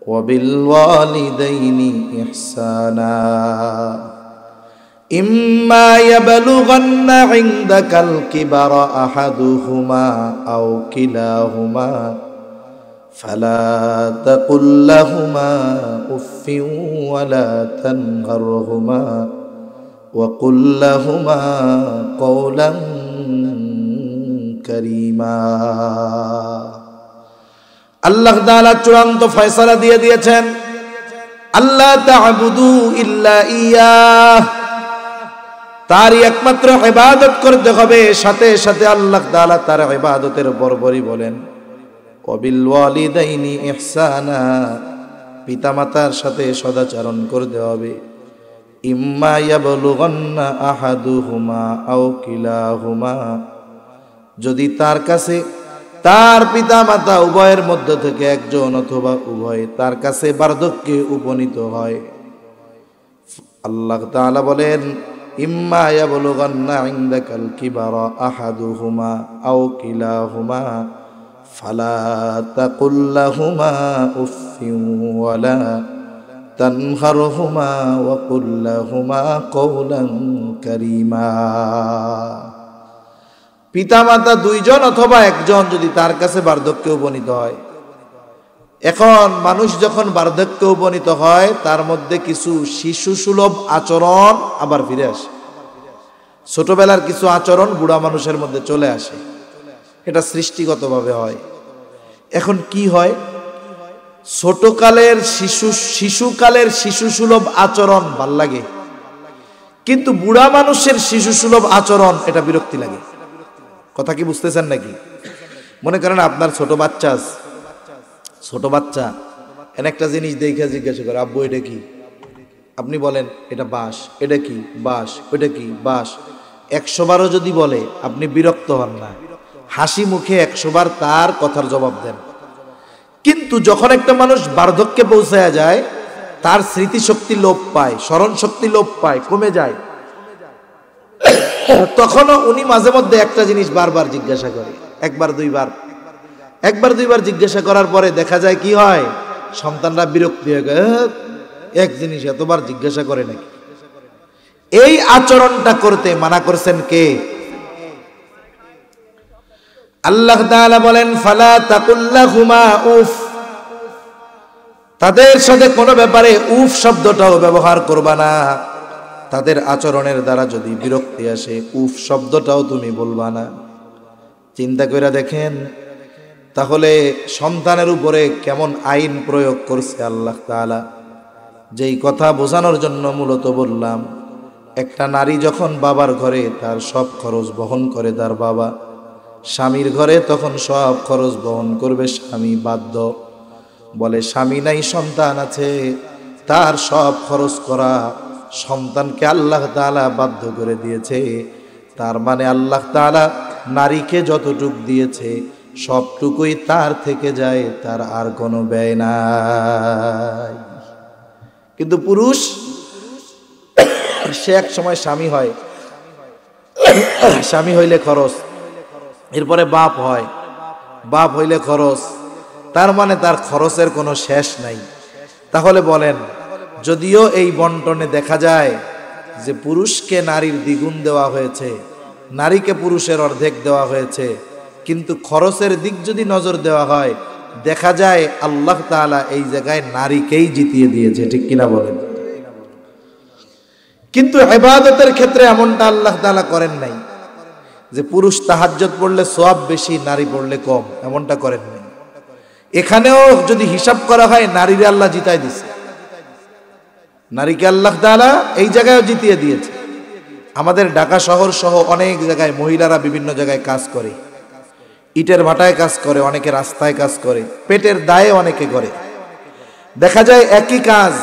ওয়া বিল ওয়ালিদাইনি ইহসানা ইম্মা ইয়াবলুগান্না ইনদাকাল কিবারা আহাদুহুমা আও কিলাহুমা ফালা তাকুল লাহুমা উফফিন ওয়ালা তানহারহুমা وَقُلْ لَهُمَا قَوْلًا كَرِيمًا। আল্লাহ তাআলা চূড়ান্ত ফয়সালা দিয়ে দিয়েছেন, আল্লাহ তা'বুদু ইল্লা ইয়্যাহ, তারই একমাত্র ইবাদত করতে হবে। সাথে সাথে আল্লাহ তাআলা তার ইবাদতের বরবরই বলেন ওয়াবিল ওয়ালিদাইনি ইহসানা, পিতামাতার সাথে সদাচরণ করতে হবে। ইম্মা ইয়াবলুগান্না আহাদুহুমা আও কিলাহুমা, যদি তার কাছে তার পিতা মাতা উভয়ের মধ্য থেকে একজন অথবা উভয় তার কাছে বার্ধক্যে উপনীত হয়। আল্লাহ তাআলা বলেন ইম্মা ইয়াবলুগান্না ইনদাকাল কিবারা আহাদুহুমা আও কিলাহুমা ফালা তাকুল লাহুমা উফফিন ওয়ালা তানহারহুমা ওয়া কুল লাহুমা কওলান কারীমা। পিতামাতা দুইজন অথবা একজন যদি তার কাছে বার্ধক্যে উপনীত হয়। এখন মানুষ যখন বার্ধক্যে উপনীত হয় তার মধ্যে কিছু শিশু সুলভ আচরণ আবার ফিরে আসে, ছোটবেলার কিছু আচরণ বুড়া মানুষের মধ্যে চলে আসে, এটা সৃষ্টিগতভাবে হয়। এখন কি হয়, ছোটকালের শিশুকালের শিশু সুলভ আচরণ ভাল লাগে, কিন্তু বুড়া মানুষের শিশু সুলভ আচরণ এটা বিরক্তি লাগে। কথা কি বুঝতেছেন নাকি? মনে করেন আপনার ছোট বাচ্চা এন একটা জিনিস দেখে জিজ্ঞাসা করে আব্বু এটা কি? আপনি বলেন এটা বাঁশ। এটা কি? বাঁশ। ওইটা কি? বাঁশ। 100 বারও যদি বলে আপনি বিরক্ত হন না, হাসি মুখে 100 বার তার কথার জবাব দেন। কিন্তু যখন একটা মানুষ বার্ধক্যে পৌঁছায়া যায়, তার স্মৃতিশক্তি লোপ পায়, স্মরণ শক্তি লোপ পায়, কমে যায়, তখনও উনি মাঝে মধ্যে একটা জিনিস বারবার জিজ্ঞাসা করে, একবার দুইবার জিজ্ঞাসা করার পরে দেখা যায় কি হয়, সন্তানরা বিরক্তি হয়ে গেছে, এক জিনিস এতবার জিজ্ঞাসা করে নাকি? এই আচরণটা করতে মানা করছেন কে? আল্লাহ তাআলা বলেন ফালা তাকুল লাহুমা উফ, তাদের সাথে কোনো ব্যাপারে উফ শব্দটাও ব্যবহার করবা না। তাদের আচরণের দ্বারা যদি বিরক্তি আসে উফ শব্দটাও তুমি বলবা না। চিন্তা করে দেখেন তাহলে সন্তানের উপরে কেমন আইন প্রয়োগ করছে আল্লাহ তাআলা। যেই কথা বোঝানোর জন্য মূলত বললাম, একটা নারী যখন বাবার ঘরে তার সব খরচ বহন করে তার বাবা, স্বামীর ঘরে তখন সব খরচ বহন করবে স্বামী বাধ্য। বলে স্বামী নাই সন্তান আছে, তার সব খরচ করা সন্তানকে আল্লাহ তাআলা বাধ্য করে দিয়েছে। তার মানে আল্লাহ তাআলা নারীকে যতটুক দিয়েছে সবটুকুই তার থেকে যায়, তার আর কোনো ব্যয় নাই। কিন্তু পুরুষ সে এক সময় স্বামী হয়, স্বামী হইলে খরচ, এরপরে বাপ হয়, বাপ হইলে খরচ, তার মানে তার খরচের কোনো শেষ নাই। তাহলে বলেন, যদিও এই বন্টনে দেখা যায় যে পুরুষকে নারীর দ্বিগুণ দেওয়া হয়েছে, নারীকে পুরুষের অর্ধেক দেওয়া হয়েছে, কিন্তু খরচের দিক যদি নজর দেওয়া হয় দেখা যায় আল্লাহ তাআলা এই জায়গায় নারীকেই জিতিয়ে দিয়েছে, ঠিক কিনা বলেন? কিন্তু ইবাদতের ক্ষেত্রে এমনটা আল্লাহ তাআলা করেন নাই যে পুরুষ তাহাজ্জুদ পড়লে সওয়াব বেশি, নারী পড়লে কম, এমনটা করেন নাই। এখানেও যদি হিসাব করা হয় নারীরে আল্লাহ জিতায় দিছে, নারীকে আল্লাহ তাআলা এই জায়গায়ও জিতিয়ে দিয়েছে। আমাদের ঢাকা শহর সহ অনেক জায়গায় মহিলারা বিভিন্ন জায়গায় কাজ করে, ইটের ভাটায় কাজ করে, অনেকে রাস্তায় কাজ করে, পেটের দায়ে অনেকে করে। দেখা যায় একই কাজ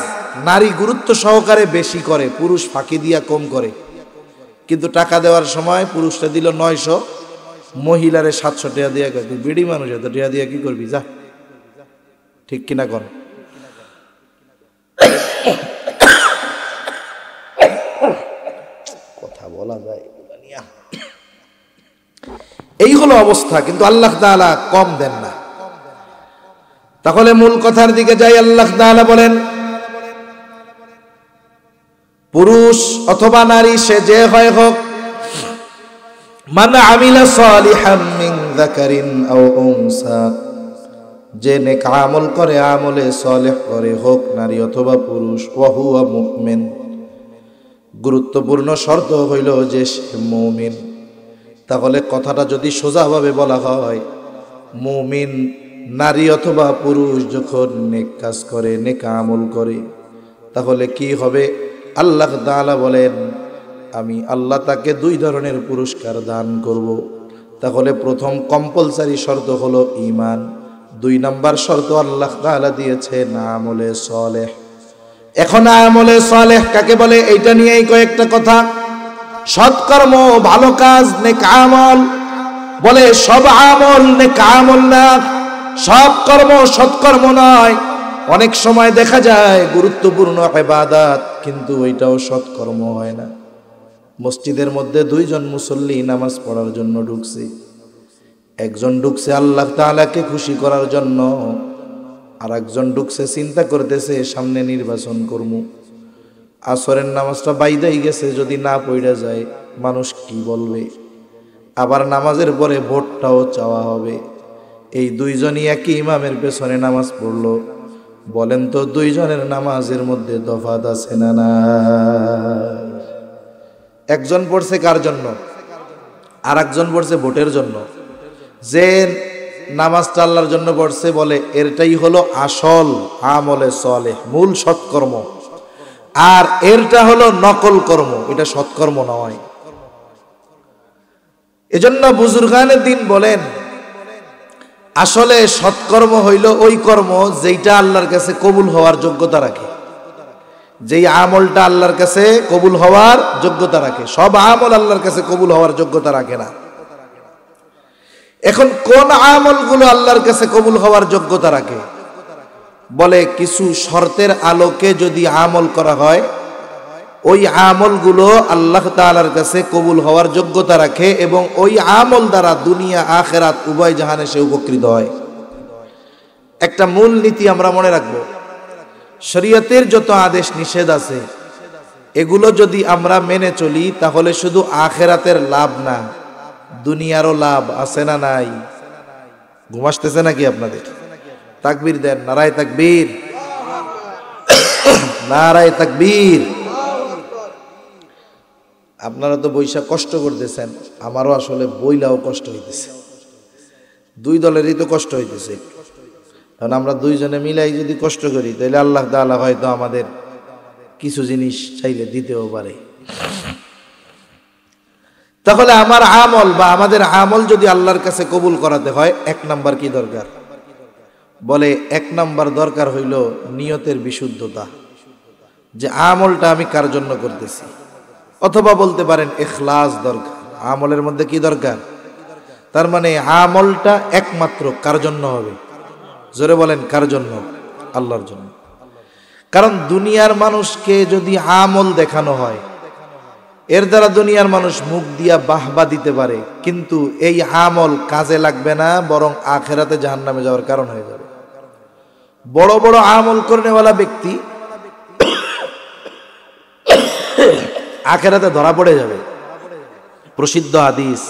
নারী গুরুত্ব সহকারে বেশি করে, পুরুষ ফাঁকি দিয়া কম করে। কিন্তু টাকা দেওয়ার সময় পুরুষরা দিল 900, মহিলারে 700 টাকা দিয়া কয় তুই বিড়ি মানুষ, এত টাকা দিয়া কি করবি যা, ঠিক কিনা কোন? কথা বলা যায় এই হলো অবস্থা, কিন্তু আল্লাহ তাআলা কম দেন না। তাহলে মূল কথার দিকে যাই। আল্লাহ তাআলা বলেন পুরুষ অথবা নারী সে যে হয় হোক, মান আমিলা সালিহাম মিন যাকারিন আও উনসা, যে নেক আমল করে, আমলে সালেহ করে, হোক নারী অথবা পুরুষ, ওয়া হুয়া মুমিন, গুরুত্বপূর্ণ শর্ত হইল যে সে মুমিন। তাহলে কথাটা যদি সোজাভাবে বলা হয়, মুমিন নারী অথবা পুরুষ যখন নেক কাজ করে, নেক আমল করে, তাহলে কি হবে? আল্লাহ তাআলা বলেন আমি আল্লাহ তাকে 2 ধরনের পুরস্কার দান করব। তাহলে প্রথম কম্পালসারি শর্ত হলো ঈমান, 2 নাম্বার শর্ত আল্লাহ তাআলা দিয়েছেন আমলে সালেহ। এখন আমলে সালেহ কাকে বলে এইটা নিয়েই কয়েকটা কথা। সৎকর্ম, ভালো কাজ, নেক আমল। বলে সব আমল নেক আমল না, সব কর্ম সৎকর্ম নয়। অনেক সময় দেখা যায় গুরুত্বপূর্ণ ইবাদত কিন্তু ওইটাও সৎকর্ম হয় না। মসজিদের মধ্যে 2 জন মুসল্লি নামাজ পড়ার জন্য ঢুকছে, একজন ঢুকছে আল্লাহ তাআলাকে খুশি করার জন্য, আর একজন ঢুকছে চিন্তা করতেছে সামনে নির্বাচন করমু, আসরের নামাজটা বাইদাই গেছে, যদি না পড়া যায় মানুষ কি বলবে, আবার নামাজের পরে ভোটটাও চাওয়া হবে। এই 2 জনই একই ইমামের পেছনে নামাজ পড়লো। বলেন তো 2 জনের নামাজের মধ্যে তফাত আছে না? না। একজন পড়ছে কার জন্য? আর একজন পড়ছে ভোটের জন্য। যে নামাজটা আল্লাহর জন্য পড়ছে বলে এরটাই হলো আসল আমলে সালেহ, মূল সৎকর্ম, আর এরটা হলো নকল কর্ম, এটা সৎকর্ম নয়। এজন্য বুজুর্গানে দ্বীন বলেন আসলে সৎকর্ম হইল ওই কর্ম যেটা আল্লাহর কাছে কবুল হওয়ার যোগ্যতা রাখে, যেই আমলটা আল্লাহর কাছে কবুল হওয়ার যোগ্যতা রাখে। সব আমল আল্লাহর কাছে কবুল হওয়ার যোগ্যতা রাখে না। এখন কোন আমলগুলো আল্লাহর কাছে কবুল হওয়ার যোগ্যতা রাখে? বলে কিছু শর্তের আলোকে যদি আমল করা হয়, ওই আমলগুলো আল্লাহ তাআলার কাছে কবুল হওয়ার যোগ্যতা রাখে, এবং ওই আমল দ্বারা দুনিয়া আখিরাত উভয় জাহানে সে উপকৃত হয়। একটা মূল নীতি আমরা মনে রাখব, শরীয়তের যত আদেশ নিষেধ আছে এগুলো যদি আমরা মেনে চলি তাহলে শুধু আখিরাতের লাভ না, দুনিয়ারও লাভ আছে না নাই? ঘুম আসতেছে নাকি আপনাদের? তাকবীর দেন, নারায়ে তাকবীর, নারায়ে তাকবীর। আপনারা তো বৈশা কষ্ট করতেছেন, আমারও আসলে বইলাও কষ্ট হইতেছে, 2 দলেরই তো কষ্ট হইতেছে। কারণ আমরা 2 জনে মিলাই যদি কষ্ট করি তাহলে আল্লাহ তাআলা হয়তো আমাদের কিছু জিনিস চাইলে দিতেও পারে। তাহলে আমার আমল বা আমাদের আমল যদি আল্লাহর কাছে কবুল করাতে হয় 1 নাম্বার কি দরকার? বলে 1 নাম্বার দরকার হইল নিয়তের বিশুদ্ধতা, যে আমলটা আমি কার জন্য করতেছি। অথবা বলতে পারেন ইখলাস দরকার। আমলের মধ্যে কি দরকার? তার মানে আমলটা একমাত্র কার জন্য হবে? জোরে বলেন কার জন্য? আল্লাহর জন্য। কারণ দুনিয়ার মানুষকে যদি আমল দেখানো হয়, এর দ্বারা দুনিয়ার মানুষ মুখ দিয়া বাহবা দিতে পারে, কিন্তু এই আমল কাজে লাগবে না, বরং আখিরাতে জাহান্নামে যাওয়ার কারণ হয়ে যাবে। বড় বড় আমল করেনেওয়ালা ব্যক্তি আখিরাতে ধরা পড়ে যাবে। প্রসিদ্ধ হাদিস,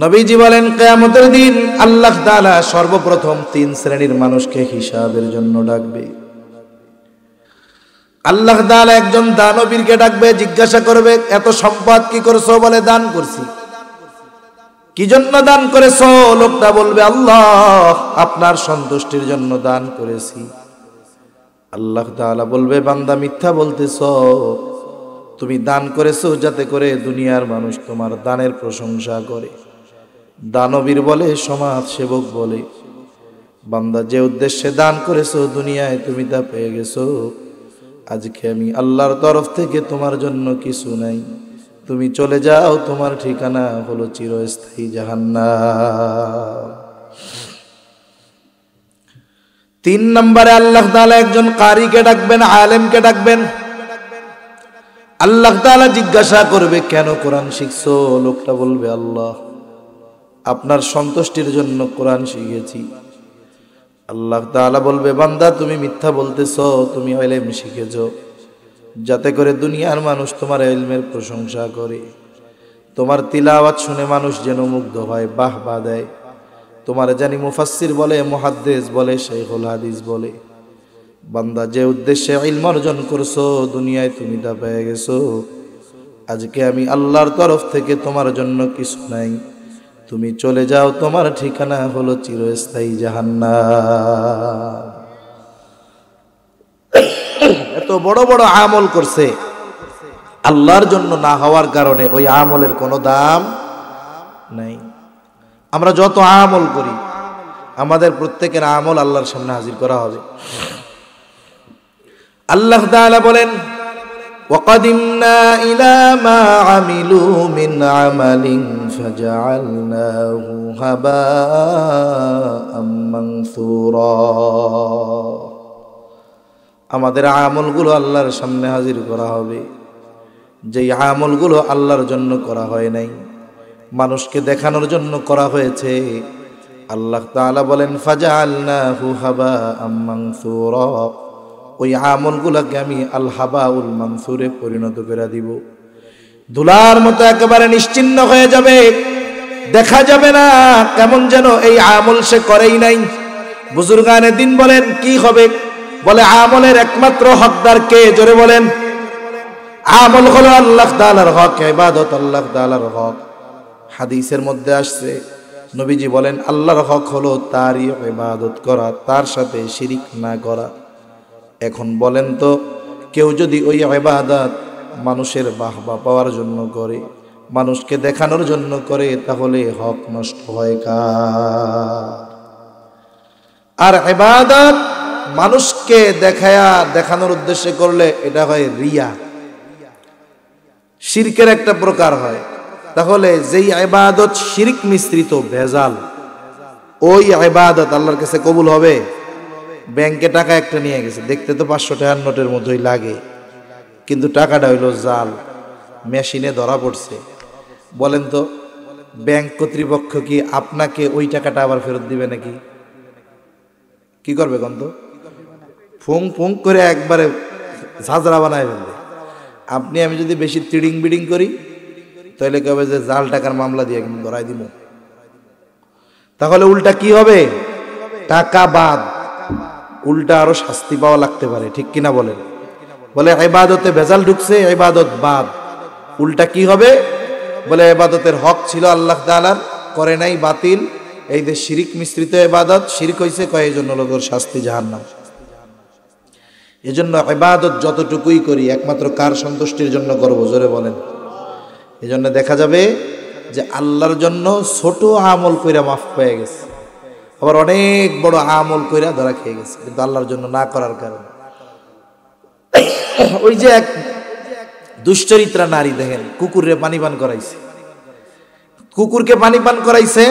নবীজি বলেন কিয়ামতের দিন আল্লাহ তাআলা সর্বপ্রথম 3 শ্রেণীর মানুষকে হিসাবের জন্য ডাকবে। আল্লাহ তাআলা একজন দানবীরকে ডাকবে, জিজ্ঞাসা করবে এত সম্পদ কি করছো? বলে দান করছি। কি জন্য দান করেছো? লোকটা বলবে আল্লাহ আপনার সন্তুষ্টির জন্য দান করেছি। আল্লাহ তাআলা বলবে বান্দা মিথ্যা বলতেছো, তুমি দান করেছো যাতে করে দুনিয়ার মানুষ তোমার দানের প্রশংসা করে। দানবীর বলে, সমাজ সেবক বলে, বান্দা যে উদ্দেশ্যে দান করেছো দুনিয়ায় তুমি তা পেয়ে গেছো, আজকে আমি আল্লাহর তরফ থেকে তোমার জন্য কিছু নাই, তুমি চলে যাও, তোমার ঠিকানা হলো চিরস্থায়ী জাহান্নাম। 3 নম্বরে আল্লাহ তাআলা একজন কারীকে ডাকবেন, আলেমকে ডাকবেন। আল্লাহ তাআলা জিজ্ঞাসা করবে কেন কোরআন শিখছো? লোকটা বলবে আল্লাহ আপনার সন্তুষ্টির জন্য কোরআন শিখেছি। আল্লাহ তাআলা বলবে বান্দা তুমি মিথ্যা বলতেছো, তুমি ইলম শিখেছো যাতে করে দুনিয়ার মানুষ তোমার ইলমের প্রশংসা করে, তোমার তিলাওয়াত শুনে মানুষ যেন মুগ্ধ হয়, বাহবা দেয়। তোমার জানি মুফাসসির বলে, মুহাদ্দিস বলে, শাইখুল হাদিস বলে। বান্দা যে উদ্দেশ্যে ইলম অর্জন করছো দুনিয়ায় তুমি তা পেয়ে গেছো, আজকে আমি আল্লাহর তরফ থেকে তোমার জন্য কিছু নাই, তুমি চলে যাও, তোমার ঠিকানা হলো চিরস্থায়ী জাহান্নাম। এত বড় বড় আমল করছে, আল্লাহর জন্য না হওয়ার কারণে ওই আমলের কোনো দাম নাই। আমরা যত আমল করি আমাদের প্রত্যেকের আমল আল্লাহর সামনে হাজির করা হবে। আল্লাহ তাআলা বলেন وَقَدِمْنَا إِلَى مَا عَمِلُوا مِنْ عَمَلٍ فَجَعَلْنَاهُ هَبَاءً مَنْثُورًا। আমাদের আমলগুলো আল্লাহর সামনে হাজির করা হবে, যেই আমলগুলো আল্লাহর জন্য করা হয় নাই, মানুষকে দেখানোর জন্য করা হয়েছে। আল্লাহ তাআলা বলেন ফাজআলনাহু হাবাআম মানসুরা, ওই আমলগুলোকে আমি আল হাবাউল মানসুরে পরিণত করে দিব, ধুলার মতো একেবারে নিশ্চিহ্ন হয়ে যাবে, দেখা যাবে না, কেমন যেন এই আমল সে করেই নাই। বুজুর্গানে দিন বলেন কি হবে? বলে আমলের একমাত্র হকদার কে? জোরে বলেন। আমল হলো আল্লাহ তাআলার হক, ইবাদত আল্লাহ তাআলার হক। হাদিসের মধ্যে আসছে, নবীজি বলেন আল্লাহর হক হলো তারই ইবাদত করা, তার সাথে শিরিক না করা। এখন বলেন তো, কেউ যদি ওই ইবাদত মানুষের বাহবা পাওয়ার জন্য করে, মানুষকে দেখানোর জন্য করে, তাহলে হক নষ্ট হয় কার? আর ইবাদত মানুষকে দেখানোর উদ্দেশ্যে করলে এটা হয় রিয়া, শিরকের একটা প্রকার হয়। তাহলে যেই ইবাদত শিরক মিশ্রিত, ভেজাল, ওই ইবাদত আল্লাহর কাছে কবুল হবে? ব্যাংকে টাকা একটা নিয়ে গেছে, দেখতে তো 500 টাকার নোটের মতোই লাগে, কিন্তু টাকাটা হইলো জাল, মেশিনে ধরা পড়ছে। বলেন তো ব্যাংক কর্তৃপক্ষ কি আপনাকে ওই টাকাটা আবার ফেরত দিবে নাকি? কি করবে কোন তো? ফুং ফুং করে একবারে ঝাঁঝরা বানায় ফেলবে। আপনি আমি যদি বেশি তিডিং বিডিং করি তাহলে কবে যে জাল টাকার মামলা দিয়ে কিন্তু ধরাই দিব। তাহলে উল্টা কি হবে? টাকা বাদ, উল্টা আরো শাস্তি পাওয়া লাগতে পারে, ঠিক কিনা বলেন? বলে ইবাদতে ভেজাল ঢুকছে, ইবাদত বাদ, উল্টা কি হবে? বলে ইবাদতের হক ছিল আল্লাহ তাআলার, করে নাই, বাতিল। এই যে শিরিক মিশ্রিত ইবাদত, শিরক হইছে, কয় জন্য লোকের শাস্তি জাহান্নাম। এজন্য ইবাদত যতটুকুই করি একমাত্র কার সন্তুষ্টির জন্য করব? জোরে বলেন। এজন্য দেখা যাবে যে আল্লাহর জন্য ছোট আমল কইরা মাফ পেয়ে গেছে, আবার অনেক বড় আমল কইরা ধরা খেয়ে গেছে, কিন্তু আল্লাহর জন্য না করার কারণে। ওই যে এক দুশ্চরিত্রা নারী, দেখেন কুকুরে পানি পান করাইছে, কুকুরকে পানি পান করাইছে,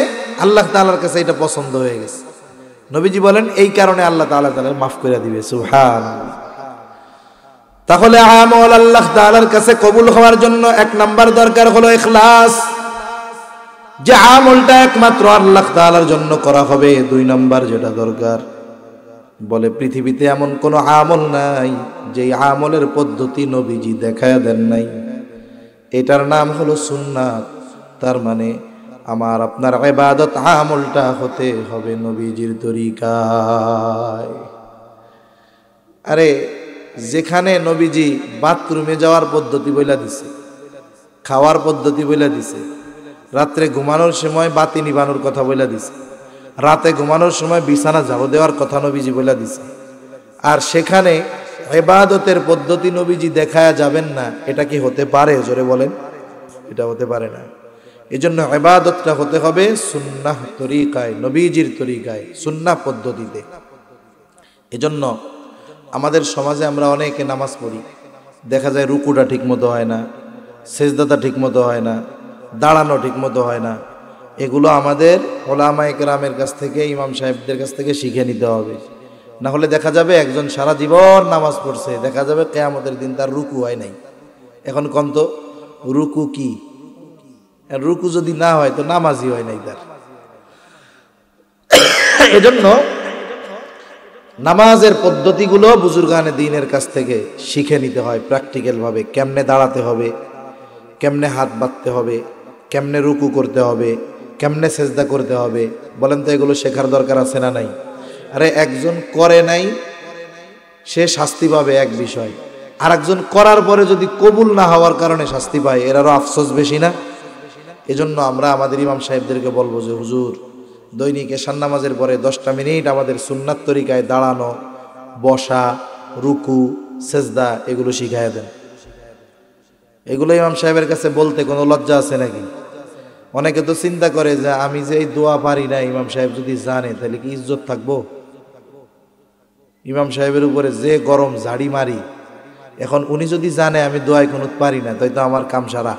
আল্লাহ তাআলার কাছে এটা পছন্দ হয়ে গেছে। নবীজি বলেন এই কারণে আল্লাহ তাআলা তাদের মাফ করে দিবে। সুবহানাল্লাহ। তাহলে আমল আল্লাহ তাআলার কাছে কবুল হওয়ার জন্য 1 নাম্বার দরকার হলো ইখলাস, যে আমলটা একমাত্র আল্লাহ তাআলার জন্য করা হবে। 2 নাম্বার যেটা দরকার, বলে পৃথিবীতে এমন কোনো আমল নাই যেই আমলের পদ্ধতি নবীজি দেখায়া দেন নাই, এটার নাম হলো সুন্নাত। তার মানে আমার আপনার ইবাদত আমলটা হতে হবে নবীজির তরিকায়। আরে যেখানে নবীজি বাথরুমে যাওয়ার পদ্ধতি বইলা দিছে, খাওয়ার পদ্ধতি বইলা দিছে, রাত্রে ঘুমানোর সময় বাতি নিবানোর কথা বইলা দিছে, রাতে ঘুমানোর সময় বিছানা ঝাড়ু দেওয়ার কথা নবীজি বইলা দিছে, আর সেখানে ইবাদতের পদ্ধতি নবীজি দেখায়া যাবেন না, এটা কি হতে পারে? জোরে বলেন, এটা হতে পারে না। এজন্য ইবাদতটা হতে হবে সুন্নাহ তরিকায়, নবীজির তরিকায়, সুন্নাহ পদ্ধতিতে। এজন্য আমাদের সমাজে আমরা অনেকে নামাজ পড়ি, দেখা যায় রুকুটা ঠিক মতো হয় না, সেজদাটা ঠিক মতো হয় না, দাঁড়ানো ঠিক মতো হয় না। এগুলো আমাদের ওলামায়ে কেরামের কাছ থেকে, ইমাম সাহেবদের কাছ থেকে শিখে নিতে হবে। না হলে দেখা যাবে একজন সারা জীবন নামাজ পড়ছে, দেখা যাবে কিয়ামতের দিন তার রুকু হয় নাই। এখন কোন তো রুকু কি? রুকু যদি না হয় তো নামাজই হয় নাই তার। এজন্য নামাজের পদ্ধতিগুলো বুজুর্গানে দ্বীনের কাছ থেকে শিখে নিতে হয় প্র্যাকটিক্যাল ভাবে। কেমনে দাঁড়াতে হবে, কেমনে হাত বাঁধতে হবে, কেমনে রুকু করতে হবে, কেমনে সেজদা করতে হবে। বলেন তো এগুলো শেখার দরকার আছে না নাই? আরে একজন করে নাই সে শাস্তি পাবে এক বিষয়, আর একজন করার পরে যদি কবুল না হওয়ার কারণে শাস্তি পায়, এর আরো আফসোস বেশি না? এজন্য আমরা আমাদের ইমাম সাহেবদেরকে বলবো যে হুজুর, দৈনিক এশার নামাজের পরে 10টা মিনিট আমাদের সুন্নাত তরিকায় দাঁড়ানো, বসা, রুকু, সেজদা এগুলো শিখাইয়া দেন। এগুলো ইমাম সাহেবের কাছে বলতে কোনো লজ্জা আছে নাকি? অনেকে তো চিন্তা করে যে আমি যে এই দোয়া পারি না, ইমাম সাহেব যদি জানে তাহলে কি ইজ্জত থাকবো? ইমাম সাহেবের উপরে যে গরম ঝাড়ি মারি, এখন উনি যদি জানে আমি দোয়ায় কোনো পারি না, তাই তো আমার কাম সারা।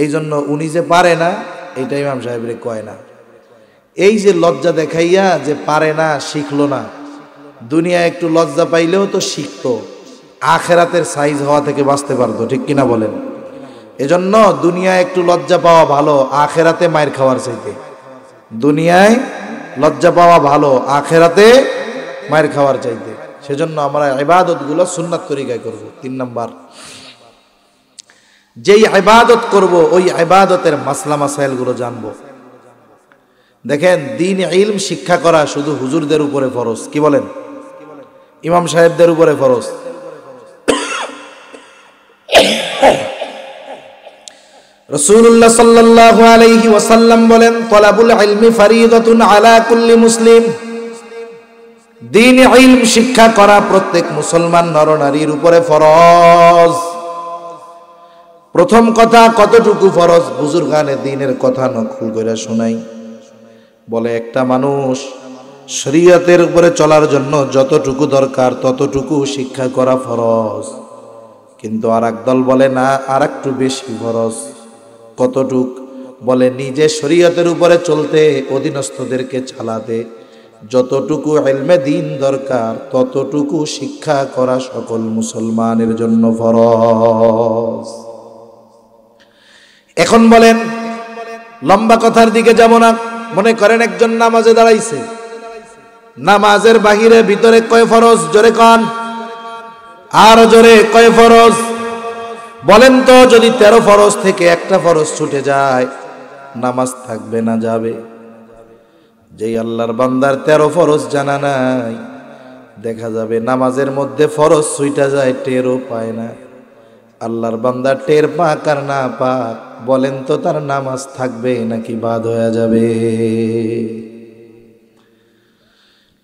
এই জন্য উনি যে পারে না এইটা ইমাম সাহেবরে কয় না। এই যে লজ্জা দেখাইয়া যে পারে না, শিখলো না, দুনিয়া একটু লজ্জা পাইলেও তো শিখতো, আখেরাতের সাইজ হওয়া থেকে বাঁচতে পারতো, ঠিক কিনা বলেন? এজন্য দুনিয়ায় একটু লজ্জা পাওয়া ভালো আখেরাতে মায়ের খাওয়ার চাইতে। দুনিয়ায় লজ্জা পাওয়া ভালো আখেরাতে মায়ের খাওয়ার চাইতে। সেজন্য আমরা ইবাদতগুলো সুন্নাত তরিকায় করব। 3 নাম্বার, যেই ইবাদত করব ওই ইবাদতের মাসলা মাসাইলগুলো জানবো। দেখেন, দ্বীন ইলম শিক্ষা করা শুধু হুজুরদের উপরে ফরজ, কি বলেন? ইমাম সাহেবদের উপরে ফরজ। রাসূলুল্লাহ সাল্লাল্লাহু আলাইহি ওয়াসাল্লাম বলেন, তলাবুল ইলমি ফরিদাতুন আলা কুল্লি মুসলিম। দ্বীন ইলম শিক্ষা করা প্রত্যেক মুসলমান নরনারীর উপরে ফরজ। প্রথম কথা, কতটুকু ফরজ? বুজুর্গানে দ্বীনের কথা নকল করে শোনাই। বলে একটা মানুষ শরীয়তের উপরে চলার জন্য যতটুকু দরকার ততটুকু শিক্ষা করা ফরজ। কিন্তু আর একদল বলে না, আর একটু বেশি ফরজ। কতটুক? বলে নিজে শরীয়তের উপরে চলতে, অধীনস্থদেরকে চালাতে যতটুকু ইলমে দ্বীন দরকার ততটুকু শিক্ষা করা সকল মুসলমানের জন্য ফরজ। এখন বলেন, লম্বা কথার দিকে যাব না। মনে করেন একজন নামাজে দাঁড়াইছে, নামাজের বাহিরে ভিতরে কয় ফরজ? জোরে কন, আর জোরে, কয় ফরজ? বলেন তো, যদি 13 ফরজ থেকে একটা ফরজ ছুটে যায়, নামাজ থাকবে না যাবে? যেই আল্লাহর বান্দার 13 ফরজ জানা নাই, দেখা যাবে নামাজের মধ্যে ফরজ ছুটে যায়, টেরও পায় না। আল্লাহর বান্দা টের পাক আর না পাক, বলেন তো তার নামাজ থাকবে নাকি বাদ হয়ে যাবে?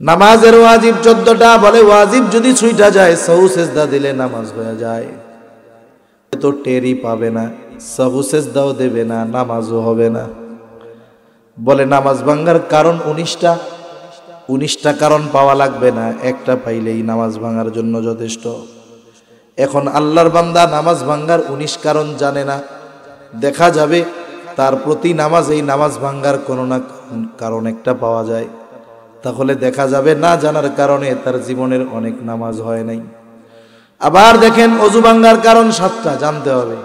নামাজের ওয়াজিব 14টা। বলে ওয়াজিব যদি ছুইটা যায়, সাহু সেজদা দিলে নামাজ হয়ে যায়, তো টেরই পাবে না, সাহু সেজদাও দেবে না, নামাজও হবে না। বলে নামাজ ভাঙার কারণ 19টা। 19টা কারণ পাওয়া লাগবে না, একটা পাইলেই নামাজ ভাঙার জন্য যথেষ্ট। এখন আল্লাহর বান্দা নামাজ ভাঙার 19 কারণ জানে না, দেখা যাবে তার প্রতি নামাজ, এই নামাজ ভাঙার কোনো না কারণ একটা পাওয়া যায়, তাহলে দেখা যাবে না জানার কারণে তার জীবনের অনেক নামাজ হয় নাই। আবার দেখেন, অজু ভাঙার কারণ 7টা জানতে হবে,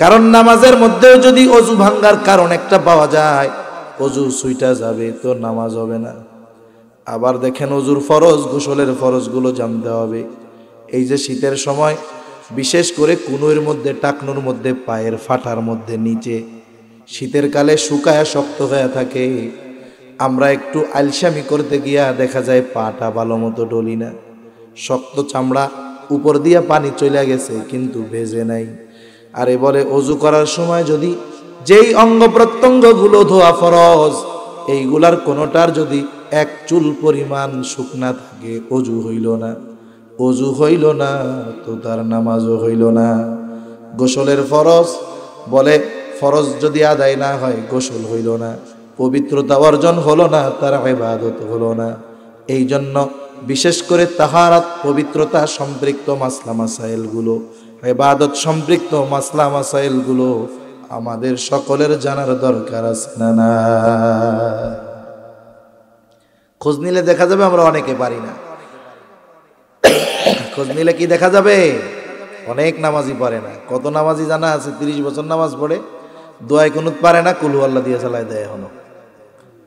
কারণ নামাজের মধ্যেও যদি অজু ভাঙার কারণ একটা পাওয়া যায়, অজু ছুইটা যাবে, তো নামাজ হবে না। আবার দেখেন, অজুর ফরজ, গোসলের ফরজগুলো জানতে হবে। এই যে শীতের সময় বিশেষ করে কুনুর মধ্যে, টাকনুর মধ্যে, পায়ের ফাটার মধ্যে, নিচে শীতের কালে শুকায় শক্ত হয়ে থাকে। আমরা একটু আলসামি করতে গিয়া দেখা যায় পাটা ভালো মতো ডলি না, শক্ত চামড়া, উপর দিয়া পানি চলে গেছে কিন্তু ভেজে নাই। আরে বলে অজু করার সময় যদি যেই অঙ্গ প্রত্যঙ্গগুলো ধোয়া ফরজ, এইগুলার কোনোটার যদি এক চুল পরিমাণ শুকনা থাকে, অজু হইল না, অজু হইল না তো তার নামাজও হইল না। গোসলের ফরজ, বলে ফরজ যদি আদায় না হয় গোসল হইল না, পবিত্রতা অর্জন হলো না, তার ইবাদত হলো না। এই জন্য বিশেষ করে তাহারাত, পবিত্রতা সম্পৃক্ত মাসলা মাসাইলগুলো, ইবাদত সম্পৃক্ত মাসলা মাসাইলগুলো আমাদের সকলের জানার দরকার আছে না? খোঁজ নিলে দেখা যাবে আমরা অনেকে পারি না। খোঁজ নিলে কি দেখা যাবে? অনেক নামাজি পড়ে না। কত নামাজি জানা আছে 30 বছর নামাজ পড়ে, দোয়ায় কুনুত পারে না, কুলু আল্লাহ দিয়ে চালায় দেয়, এখনো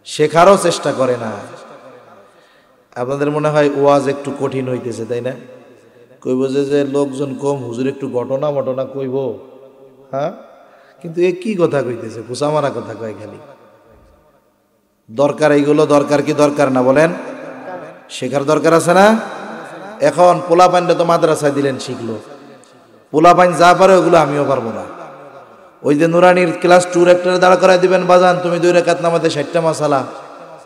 শেখারও চেষ্টা করে না। আপনাদের মনে হয় ওয়াজ একটু কঠিন হইতেছে, তাই না? কইব যে লোকজন কম, হুজুর একটু ঘটনা মটনা কইব, হ্যাঁ, কিন্তু এ কি কথা কইতেছে, পোষা মারা কথা কয় খালি। দরকার এইগুলো, দরকার কি দরকার না বলেন? শেখার দরকার আছে না? এখন পোলাপাইনটা তো মাদ্রাসায় দিলেন, শিখলো। পোলাপাইন যা পারে ওগুলো আমিও পারবো না। ওই যে নুরানির ক্লাস 2 একটা দাঁড়া করাই দিবেন, বাজান তুমি 2 রাকাত নামাজে 60টা মাসালা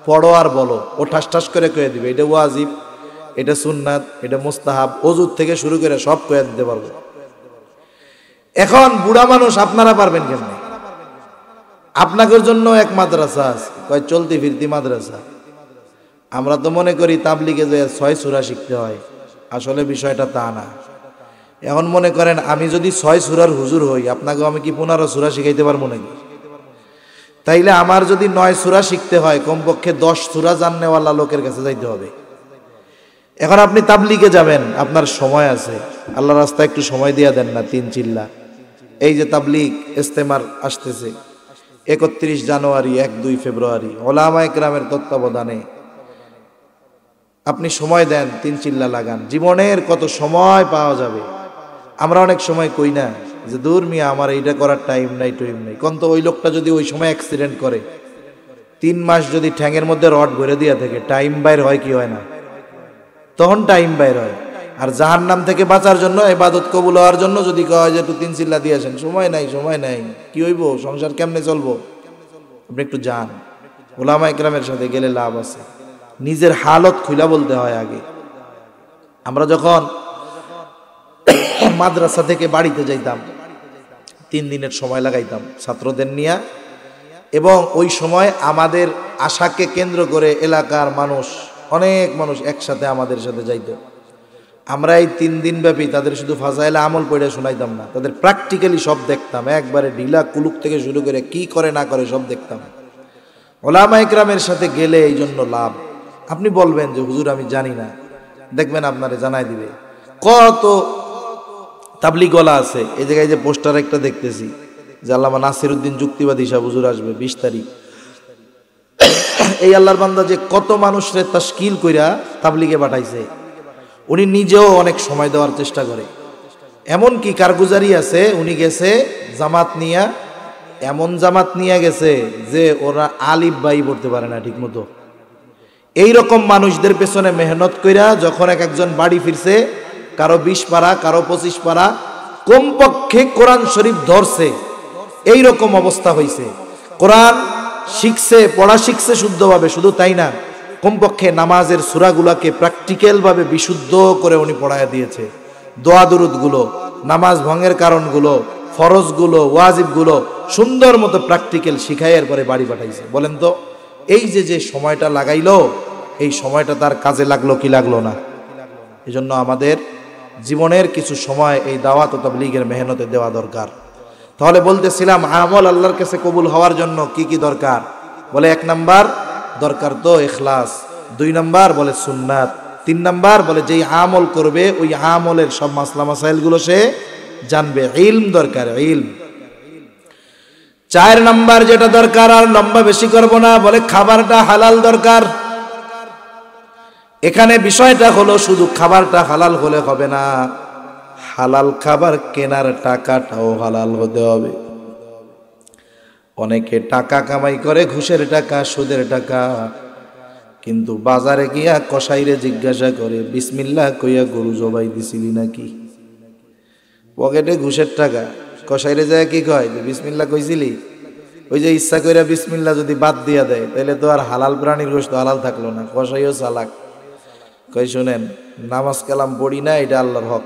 পড়ো আর বলো, ও ঠাস ঠাস করে কয়ে দিবে এটা ওয়াজিব, এটা সুন্নাত, এটা মুস্তাহাব, ওযুর থেকে শুরু করে সব কয়ে দিতে পারবো। এখন বুড়া মানুষ আপনারা পারবেন কেমনে? আপনাদের জন্য এক মাদ্রাসা আছে, কয় চলতি ফিরতি মাদ্রাসা। আমরা তো মনে করি তাবলিগে যে 6 সূরা শিখতে হয়, আসলে বিষয়টা তা না। এখন মনে করেন আমি যদি 6 সূরার হুজুর হই, আপনাকে আমি কি 15 সূরা শিখাইতে পারবো নাকি? তাইলে আমার যদি 9 সূরা শিখতে হয়, কমপক্ষে 10 সূরা জাননেওয়ালা লোকের কাছে যাইতে হবে। এখন আপনি তাবলিগে যাবেন, আপনার সময় আছে, আল্লাহ রাস্তায় একটু সময় দিয়ে দেন না 3 চিল্লা। এই যে তাবলিগ ইস্তেমার আসতেছে 31 জানুয়ারি, 1-2 ফেব্রুয়ারি, ওলামা ইকরামের তত্ত্বাবধানে আপনি সময় দেন, 3 চিল্লা লাগান, জীবনের কত সময় পাওয়া যাবে। আমরা অনেক সময় কই না যে দূর মিয়া আমার এইটা করার টাইম নাই, কোন তো ওই লোকটা যদি ওই সময় অ্যাক্সিডেন্ট করে, 3 মাস যদি ঠ্যাঙের মধ্যে রড ভরে দিয়া থাকে, টাইম বাইর হয় কি হয় না? তখন টাইম বাইর হয়। আর জাহান্নাম থেকে বাঁচার জন্য, ইবাদত কবুল হওয়ার জন্য যদি কয় যে একটু 3 চিল্লা দিয়ে আসেন, সময় নাই, কি হইব, সংসার কেমনে চলবো? আপনি একটু যান, ওলামা ইকরামের সাথে গেলে লাভ আছে। নিজের হালত খুলা বলতে হয় আগে। আমরা যখন মাদ্রাসা থেকে বাড়িতে যাইতাম, 3 দিনের সময় লাগাইতাম ছাত্রদের নিয়ে, এবং ওই সময় আমাদের আশাকে কেন্দ্র করে এলাকার মানুষ, অনেক মানুষ একসাথে আমাদের সাথে যাইত। আমরা এই 3 দিন ব্যাপী তাদের শুধু ফাজাইলে আমল পড়ে শোনাইতাম না, তাদের প্র্যাকটিক্যালি সব দেখতাম, একবারে ঢিলা কুলুক থেকে শুরু করে কি করে না করে সব দেখতাম। ওলামা ইকরামের সাথে গেলে এই জন্য লাভ। আপনি বলবেন যে হুজুর আমি জানি না, দেখবেন আপনারে জানাই দিবে। কত তাবলিগওয়ালা আছে, এই জায়গায় যে পোস্টার একটা দেখতেছি যে আল্লামা নাসিরউদ্দিন যুক্তিবাদী সাহেব হুজুর আসবে 20 তারিখ। এই আল্লাহর বান্দা যে কত মানুষরে তাশকিল কইরা তাবলিগে পাঠাইছে, উনি নিজেও অনেক সময় দেওয়ার চেষ্টা করে। এমন কি কারগুজারি আছে, উনি গেছে জামাত নিয়া, এমন জামাত নিয়ে গেছে যে ওরা আলিফ বাই পড়তে পারে না ঠিক মতো। এইরকম মানুষদের পেছনে মেহনত কইরা যখন একজন বাড়ি ফিরছে, কারো 20 পারা, কারো 25 পারা, কমপক্ষে কোরআন শরীফ ধরছে, এইরকম অবস্থা হয়েছে। কোরআন শিখছে, পড়া শিখছে শুদ্ধভাবে, শুধু তাই না, কমপক্ষে নামাজের সূরাগুলোকে প্র্যাকটিক্যালভাবে বিশুদ্ধ করে উনি পড়ায় দিয়েছে। দোয়া দুরুদগুলো, নামাজ ভঙ্গের কারণগুলো, ফরজগুলো, ওয়াজিবগুলো সুন্দর মতো প্র্যাকটিক্যাল শিখাইয়ের পরে বাড়ি পাঠাইছে। বলেন তো এই যে সময়টা লাগাইলো, এই সময়টা তার কাজে লাগলো কি লাগলো না? এই জন্য আমাদের জীবনের কিছু সময় এই দাওয়াত ও তাবলীগের মেহনতে দেওয়া দরকার। তাহলে বলতেছিলাম আমল আল্লাহর কাছে কবুল হওয়ার জন্য কি কি দরকার? বলে 1 নাম্বার দরকার তো ইখলাস, 2 নাম্বার বলে সুন্নাত, 3 নাম্বার বলে যেই আমল করবে ওই আমলের সব মাসলা মাসাইলগুলো সে জানবে, ইলম দরকার, ইলম। 4 নাম্বার যেটা দরকার, আর লম্বা বেশি করব না, বলে খাবারটা হালাল দরকার। এখানে বিষয়টা হলো শুধু খাবারটা হালাল হলে হবে না, হালাল খাবার কেনার টাকাটাও হালাল হতে হবে। অনেকে টাকা কামাই করে ঘুষের টাকা, সুদের টাকা, কিন্তু বাজারে গিয়া কসাইরে জিজ্ঞাসা করে বিসমিল্লাহ কইয়া গরু জবাই দিছিলি নাকি? পকেটে ঘুষের টাকা, কসাইরে যায় কি কয় যে বিসমিল্লাহ কইছিলি? ওই যে ইচ্ছা কইরা বিসমিল্লাহ যদি বাদ দিয়া দেয় তাহলে তো আর হালাল প্রাণীর গোশত হালাল থাকলো না। কসাইও চালাক, কই শুনেন নামাজ কালাম পড়ি না, এটা আল্লাহর হক,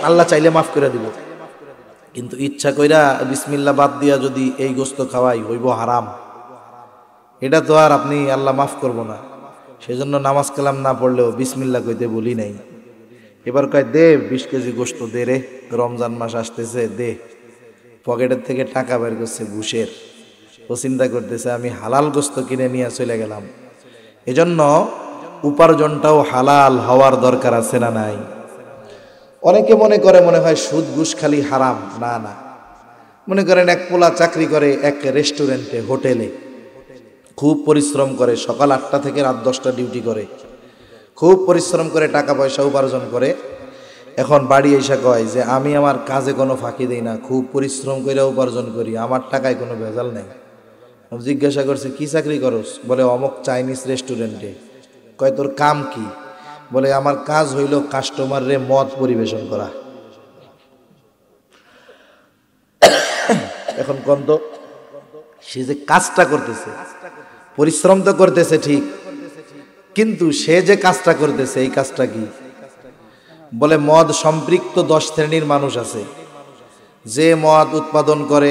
আল্লাহ চাইলে মাফ করে দিব, কিন্তু ইচ্ছা কইরা বিসমিল্লাহ বাদ দিয়া যদি এই গোশত খাওয়াই হইব হারাম, এটা তো আর আপনি আল্লাহ মাফ করবো না। সেজন্য নামাজ কালাম না পড়লেও বিসমিল্লাহ কইতে বলি নাই। এবার কয় দে 20 কেজি গোশত দে রে, রমজান মাস আসতেছে দে। পকেটের থেকে টাকা বের করছে ঘুষের, ও চিন্তা করতেছে আমি হালাল গোশত কিনে নিয়ে চলে গেলাম। এজন্য উপার্জনটাও হালাল হওয়ার দরকার আছে না নাই? অনেকে মনে করে মনে হয় সুদ ঘুষ খালি হারাম, না না। মনে করেন এক পোলা চাকরি করে এক রেস্টুরেন্টে, হোটেলে, খুব পরিশ্রম করে, সকাল 8টা থেকে রাত 10টা ডিউটি করে, খুব পরিশ্রম করে টাকা পয়সা উপার্জন করে। এখন বাড়ি এসে কয় যে আমি আমার কাজে কোনো ফাঁকি দিই না, খুব পরিশ্রম করে উপার্জন করি, আমার টাকায় কোনো ভেজাল নেই। জিজ্ঞাসা করছে কি চাকরি করস? বলে অমুক চাইনিজ রেস্টুরেন্টে। কয় তোর কাম কি? বলে আমার কাজ হইল কাস্টমাররে মদ পরিবেশন করা। এখন কোন তো সে যে কাজটা করতেছে, পরিশ্রম তো করতেছে ঠিক, কিন্তু সে যে কাজটা করতেছে এই কাজটা কি? বলে মদ সম্পৃক্ত 10 শ্রেণীর মানুষ আছে, যে মদ উৎপাদন করে,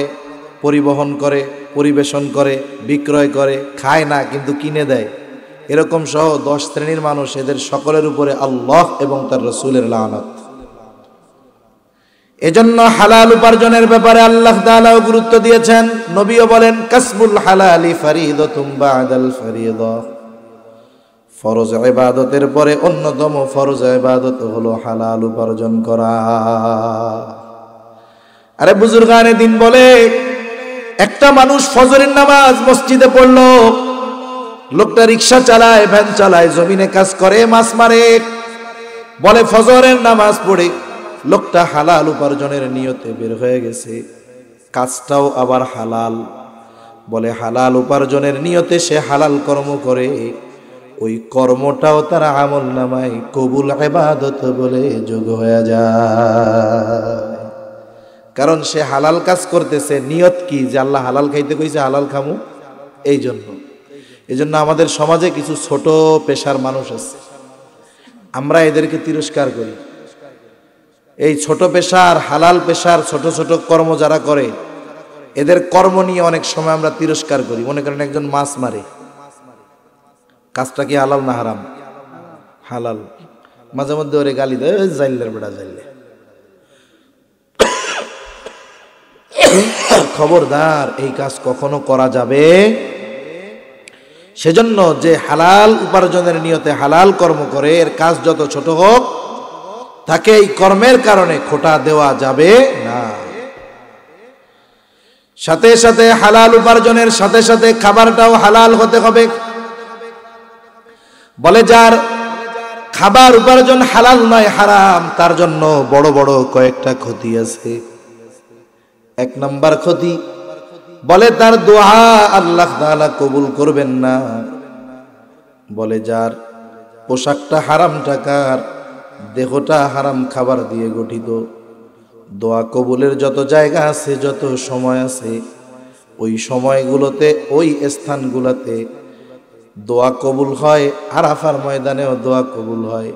পরিবহন করে, পরিবেশন করে, বিক্রয় করে, খায় না কিন্তু কিনে দেয়, এরকম সহ 10 শ্রেণীর মানুষ, এদের সকলের উপরে আল্লাহ এবং তার রাসূলের লানত। এজন্য হালাল উপার্জনের ব্যাপারে আল্লাহ তাআলাও গুরুত্ব দিয়েছেন। নবীও বলেন কাসবুল হালালি ফারিদাতুম বাদাল ফারিদা, ফরজ ইবাদতের পরে অন্যতম ফরজ ইবাদত হলো হালাল উপার্জন করা। আরে বুজুর্গানে দিন বলে একটা মানুষ ফজরের নামাজ মসজিদে পড়লো, লোকটা রিকশা চালায়, ভ্যান চালায়, জমিনে কাজ করে, মাছ মারে, বলে ফজরের নামাজ পড়ে লোকটা হালাল উপার্জনের নিয়তে বের হয়ে গেছে, কাজটাও আবার হালাল। বলে হালাল উপার্জনের নিয়তে সে হালাল কর্ম করে, ওই কর্মটাও তার আমল নামায় কবুল ইবাদত বলে যোগ হয়ে যায়। কারণ সে হালাল কাজ করতেছে, নিয়ত কি? যে আল্লাহ হালাল খাইতে কইছে, হালাল খামু। এই জন্য আমাদের সমাজে কিছু ছোট পেশার মানুষ আছে, আমরা এদেরকে তিরস্কার করি। এই ছোট পেশার, হালাল পেশার ছোট ছোট কর্ম যারা করে, এদের কর্ম নিয়ে অনেক সময় আমরা তিরস্কার করি। মনে করেন একজন মাছ মারে, কাজটা কি হালাল না হারাম? হালাল। মাঝে মধ্যে ওরে গালি দেয়, জাইলের বেড়া জাইলে। খবরদার, এই কাজ কখনো করা যাবে। সেজন্য যে হালাল উপার্জনের নিয়তে হালাল কর্ম করে, এর কাজ যত ছোট হোক, তাকে এই কর্মের কারণে খোটা দেওয়া যাবে না। সাথে সাথে হালাল উপার্জনের সাথে সাথে খাবারটাও হালাল হতে হবে। বলে যার খাবার উপার্জন হালাল নয়, হারাম, তার জন্য বড় বড় কয়েকটা ক্ষতি আছে। 1 নাম্বার ক্ষতি, বলে তার দোয়া আল্লাহ তাআলা কবুল করবেন না। বলে যার পোশাকটা হারাম টাকার, দেহটা হারাম খাবার দিয়ে গঠিত, দোয়া কবুলের যত জায়গা আছে, যত সময় আছে, ওই সময়গুলোতে, ওই স্থানগুলোতে দোয়া কবুল হয়। আরাফার ময়দানেও দোয়া কবুল হয়।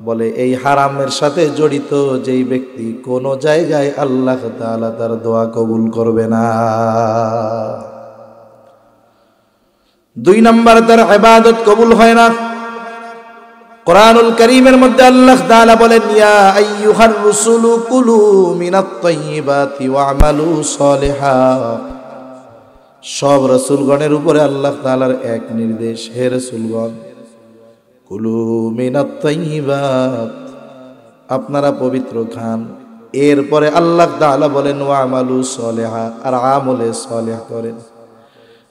বলে এই হারামের সাথে জড়িত যেই ব্যক্তি, কোন জায়গায় আল্লাহ তাআলা তার দোয়া কবুল করবে না। 2 নাম্বার, তার ইবাদত কবুল হয় না। কোরআনুল কারীমের মধ্যে আল্লাহ তাআলা বলেন ইয়া আইয়ুহার রাসূলু কুলু মিনাত তাইয়্যিবাতি ওয়া'মালু সলিহা। সব রাসূলগণের উপরে আল্লাহ তাআলার এক নির্দেশ, হে রাসূলগণ, কুলু মিনাত তাইয়্যিবাত, আপনারা পবিত্র খান। এরপরে আল্লাহ তাআলা বলেন ওয়া'মালু সলিহা, আর আমলে সলিহ করেন।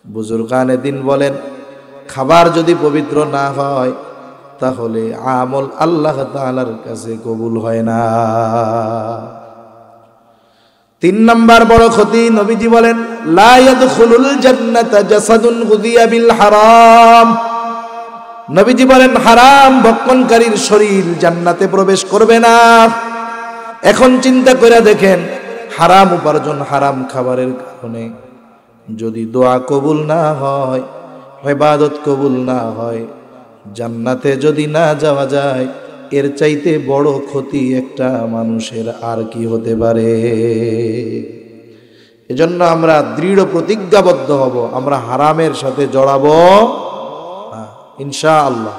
বুজুর্গানে দিন বলেন খাবার যদি পবিত্র না হয়, তাহলে আমল আল্লাহ তাআলার কাছে কবুল হয় না। তিন নাম্বার বড় ক্ষতি, নবীজি বলেন লা ইয়াদখুলুল জান্নাতা জাসাদুন গুযিয়া বিল হারাম। নবীজি বলেন হারাম ভক্ষণকারীর শরীর জান্নাতে প্রবেশ করবে না। এখন চিন্তা করে দেখেন, হারাম উপার্জন, হারাম খাবারের কারণে যদি দোয়া কবুল না হয়, ইবাদত কবুল না হয়, জান্নাতে যদি না যাওয়া যায়, এর চাইতে বড় ক্ষতি একটা মানুষের আর কি হতে পারে? এজন্য আমরা দৃঢ় প্রতিজ্ঞাবদ্ধ হব, আমরা হারামের সাথে জড়াবো না ইনশাআল্লাহ।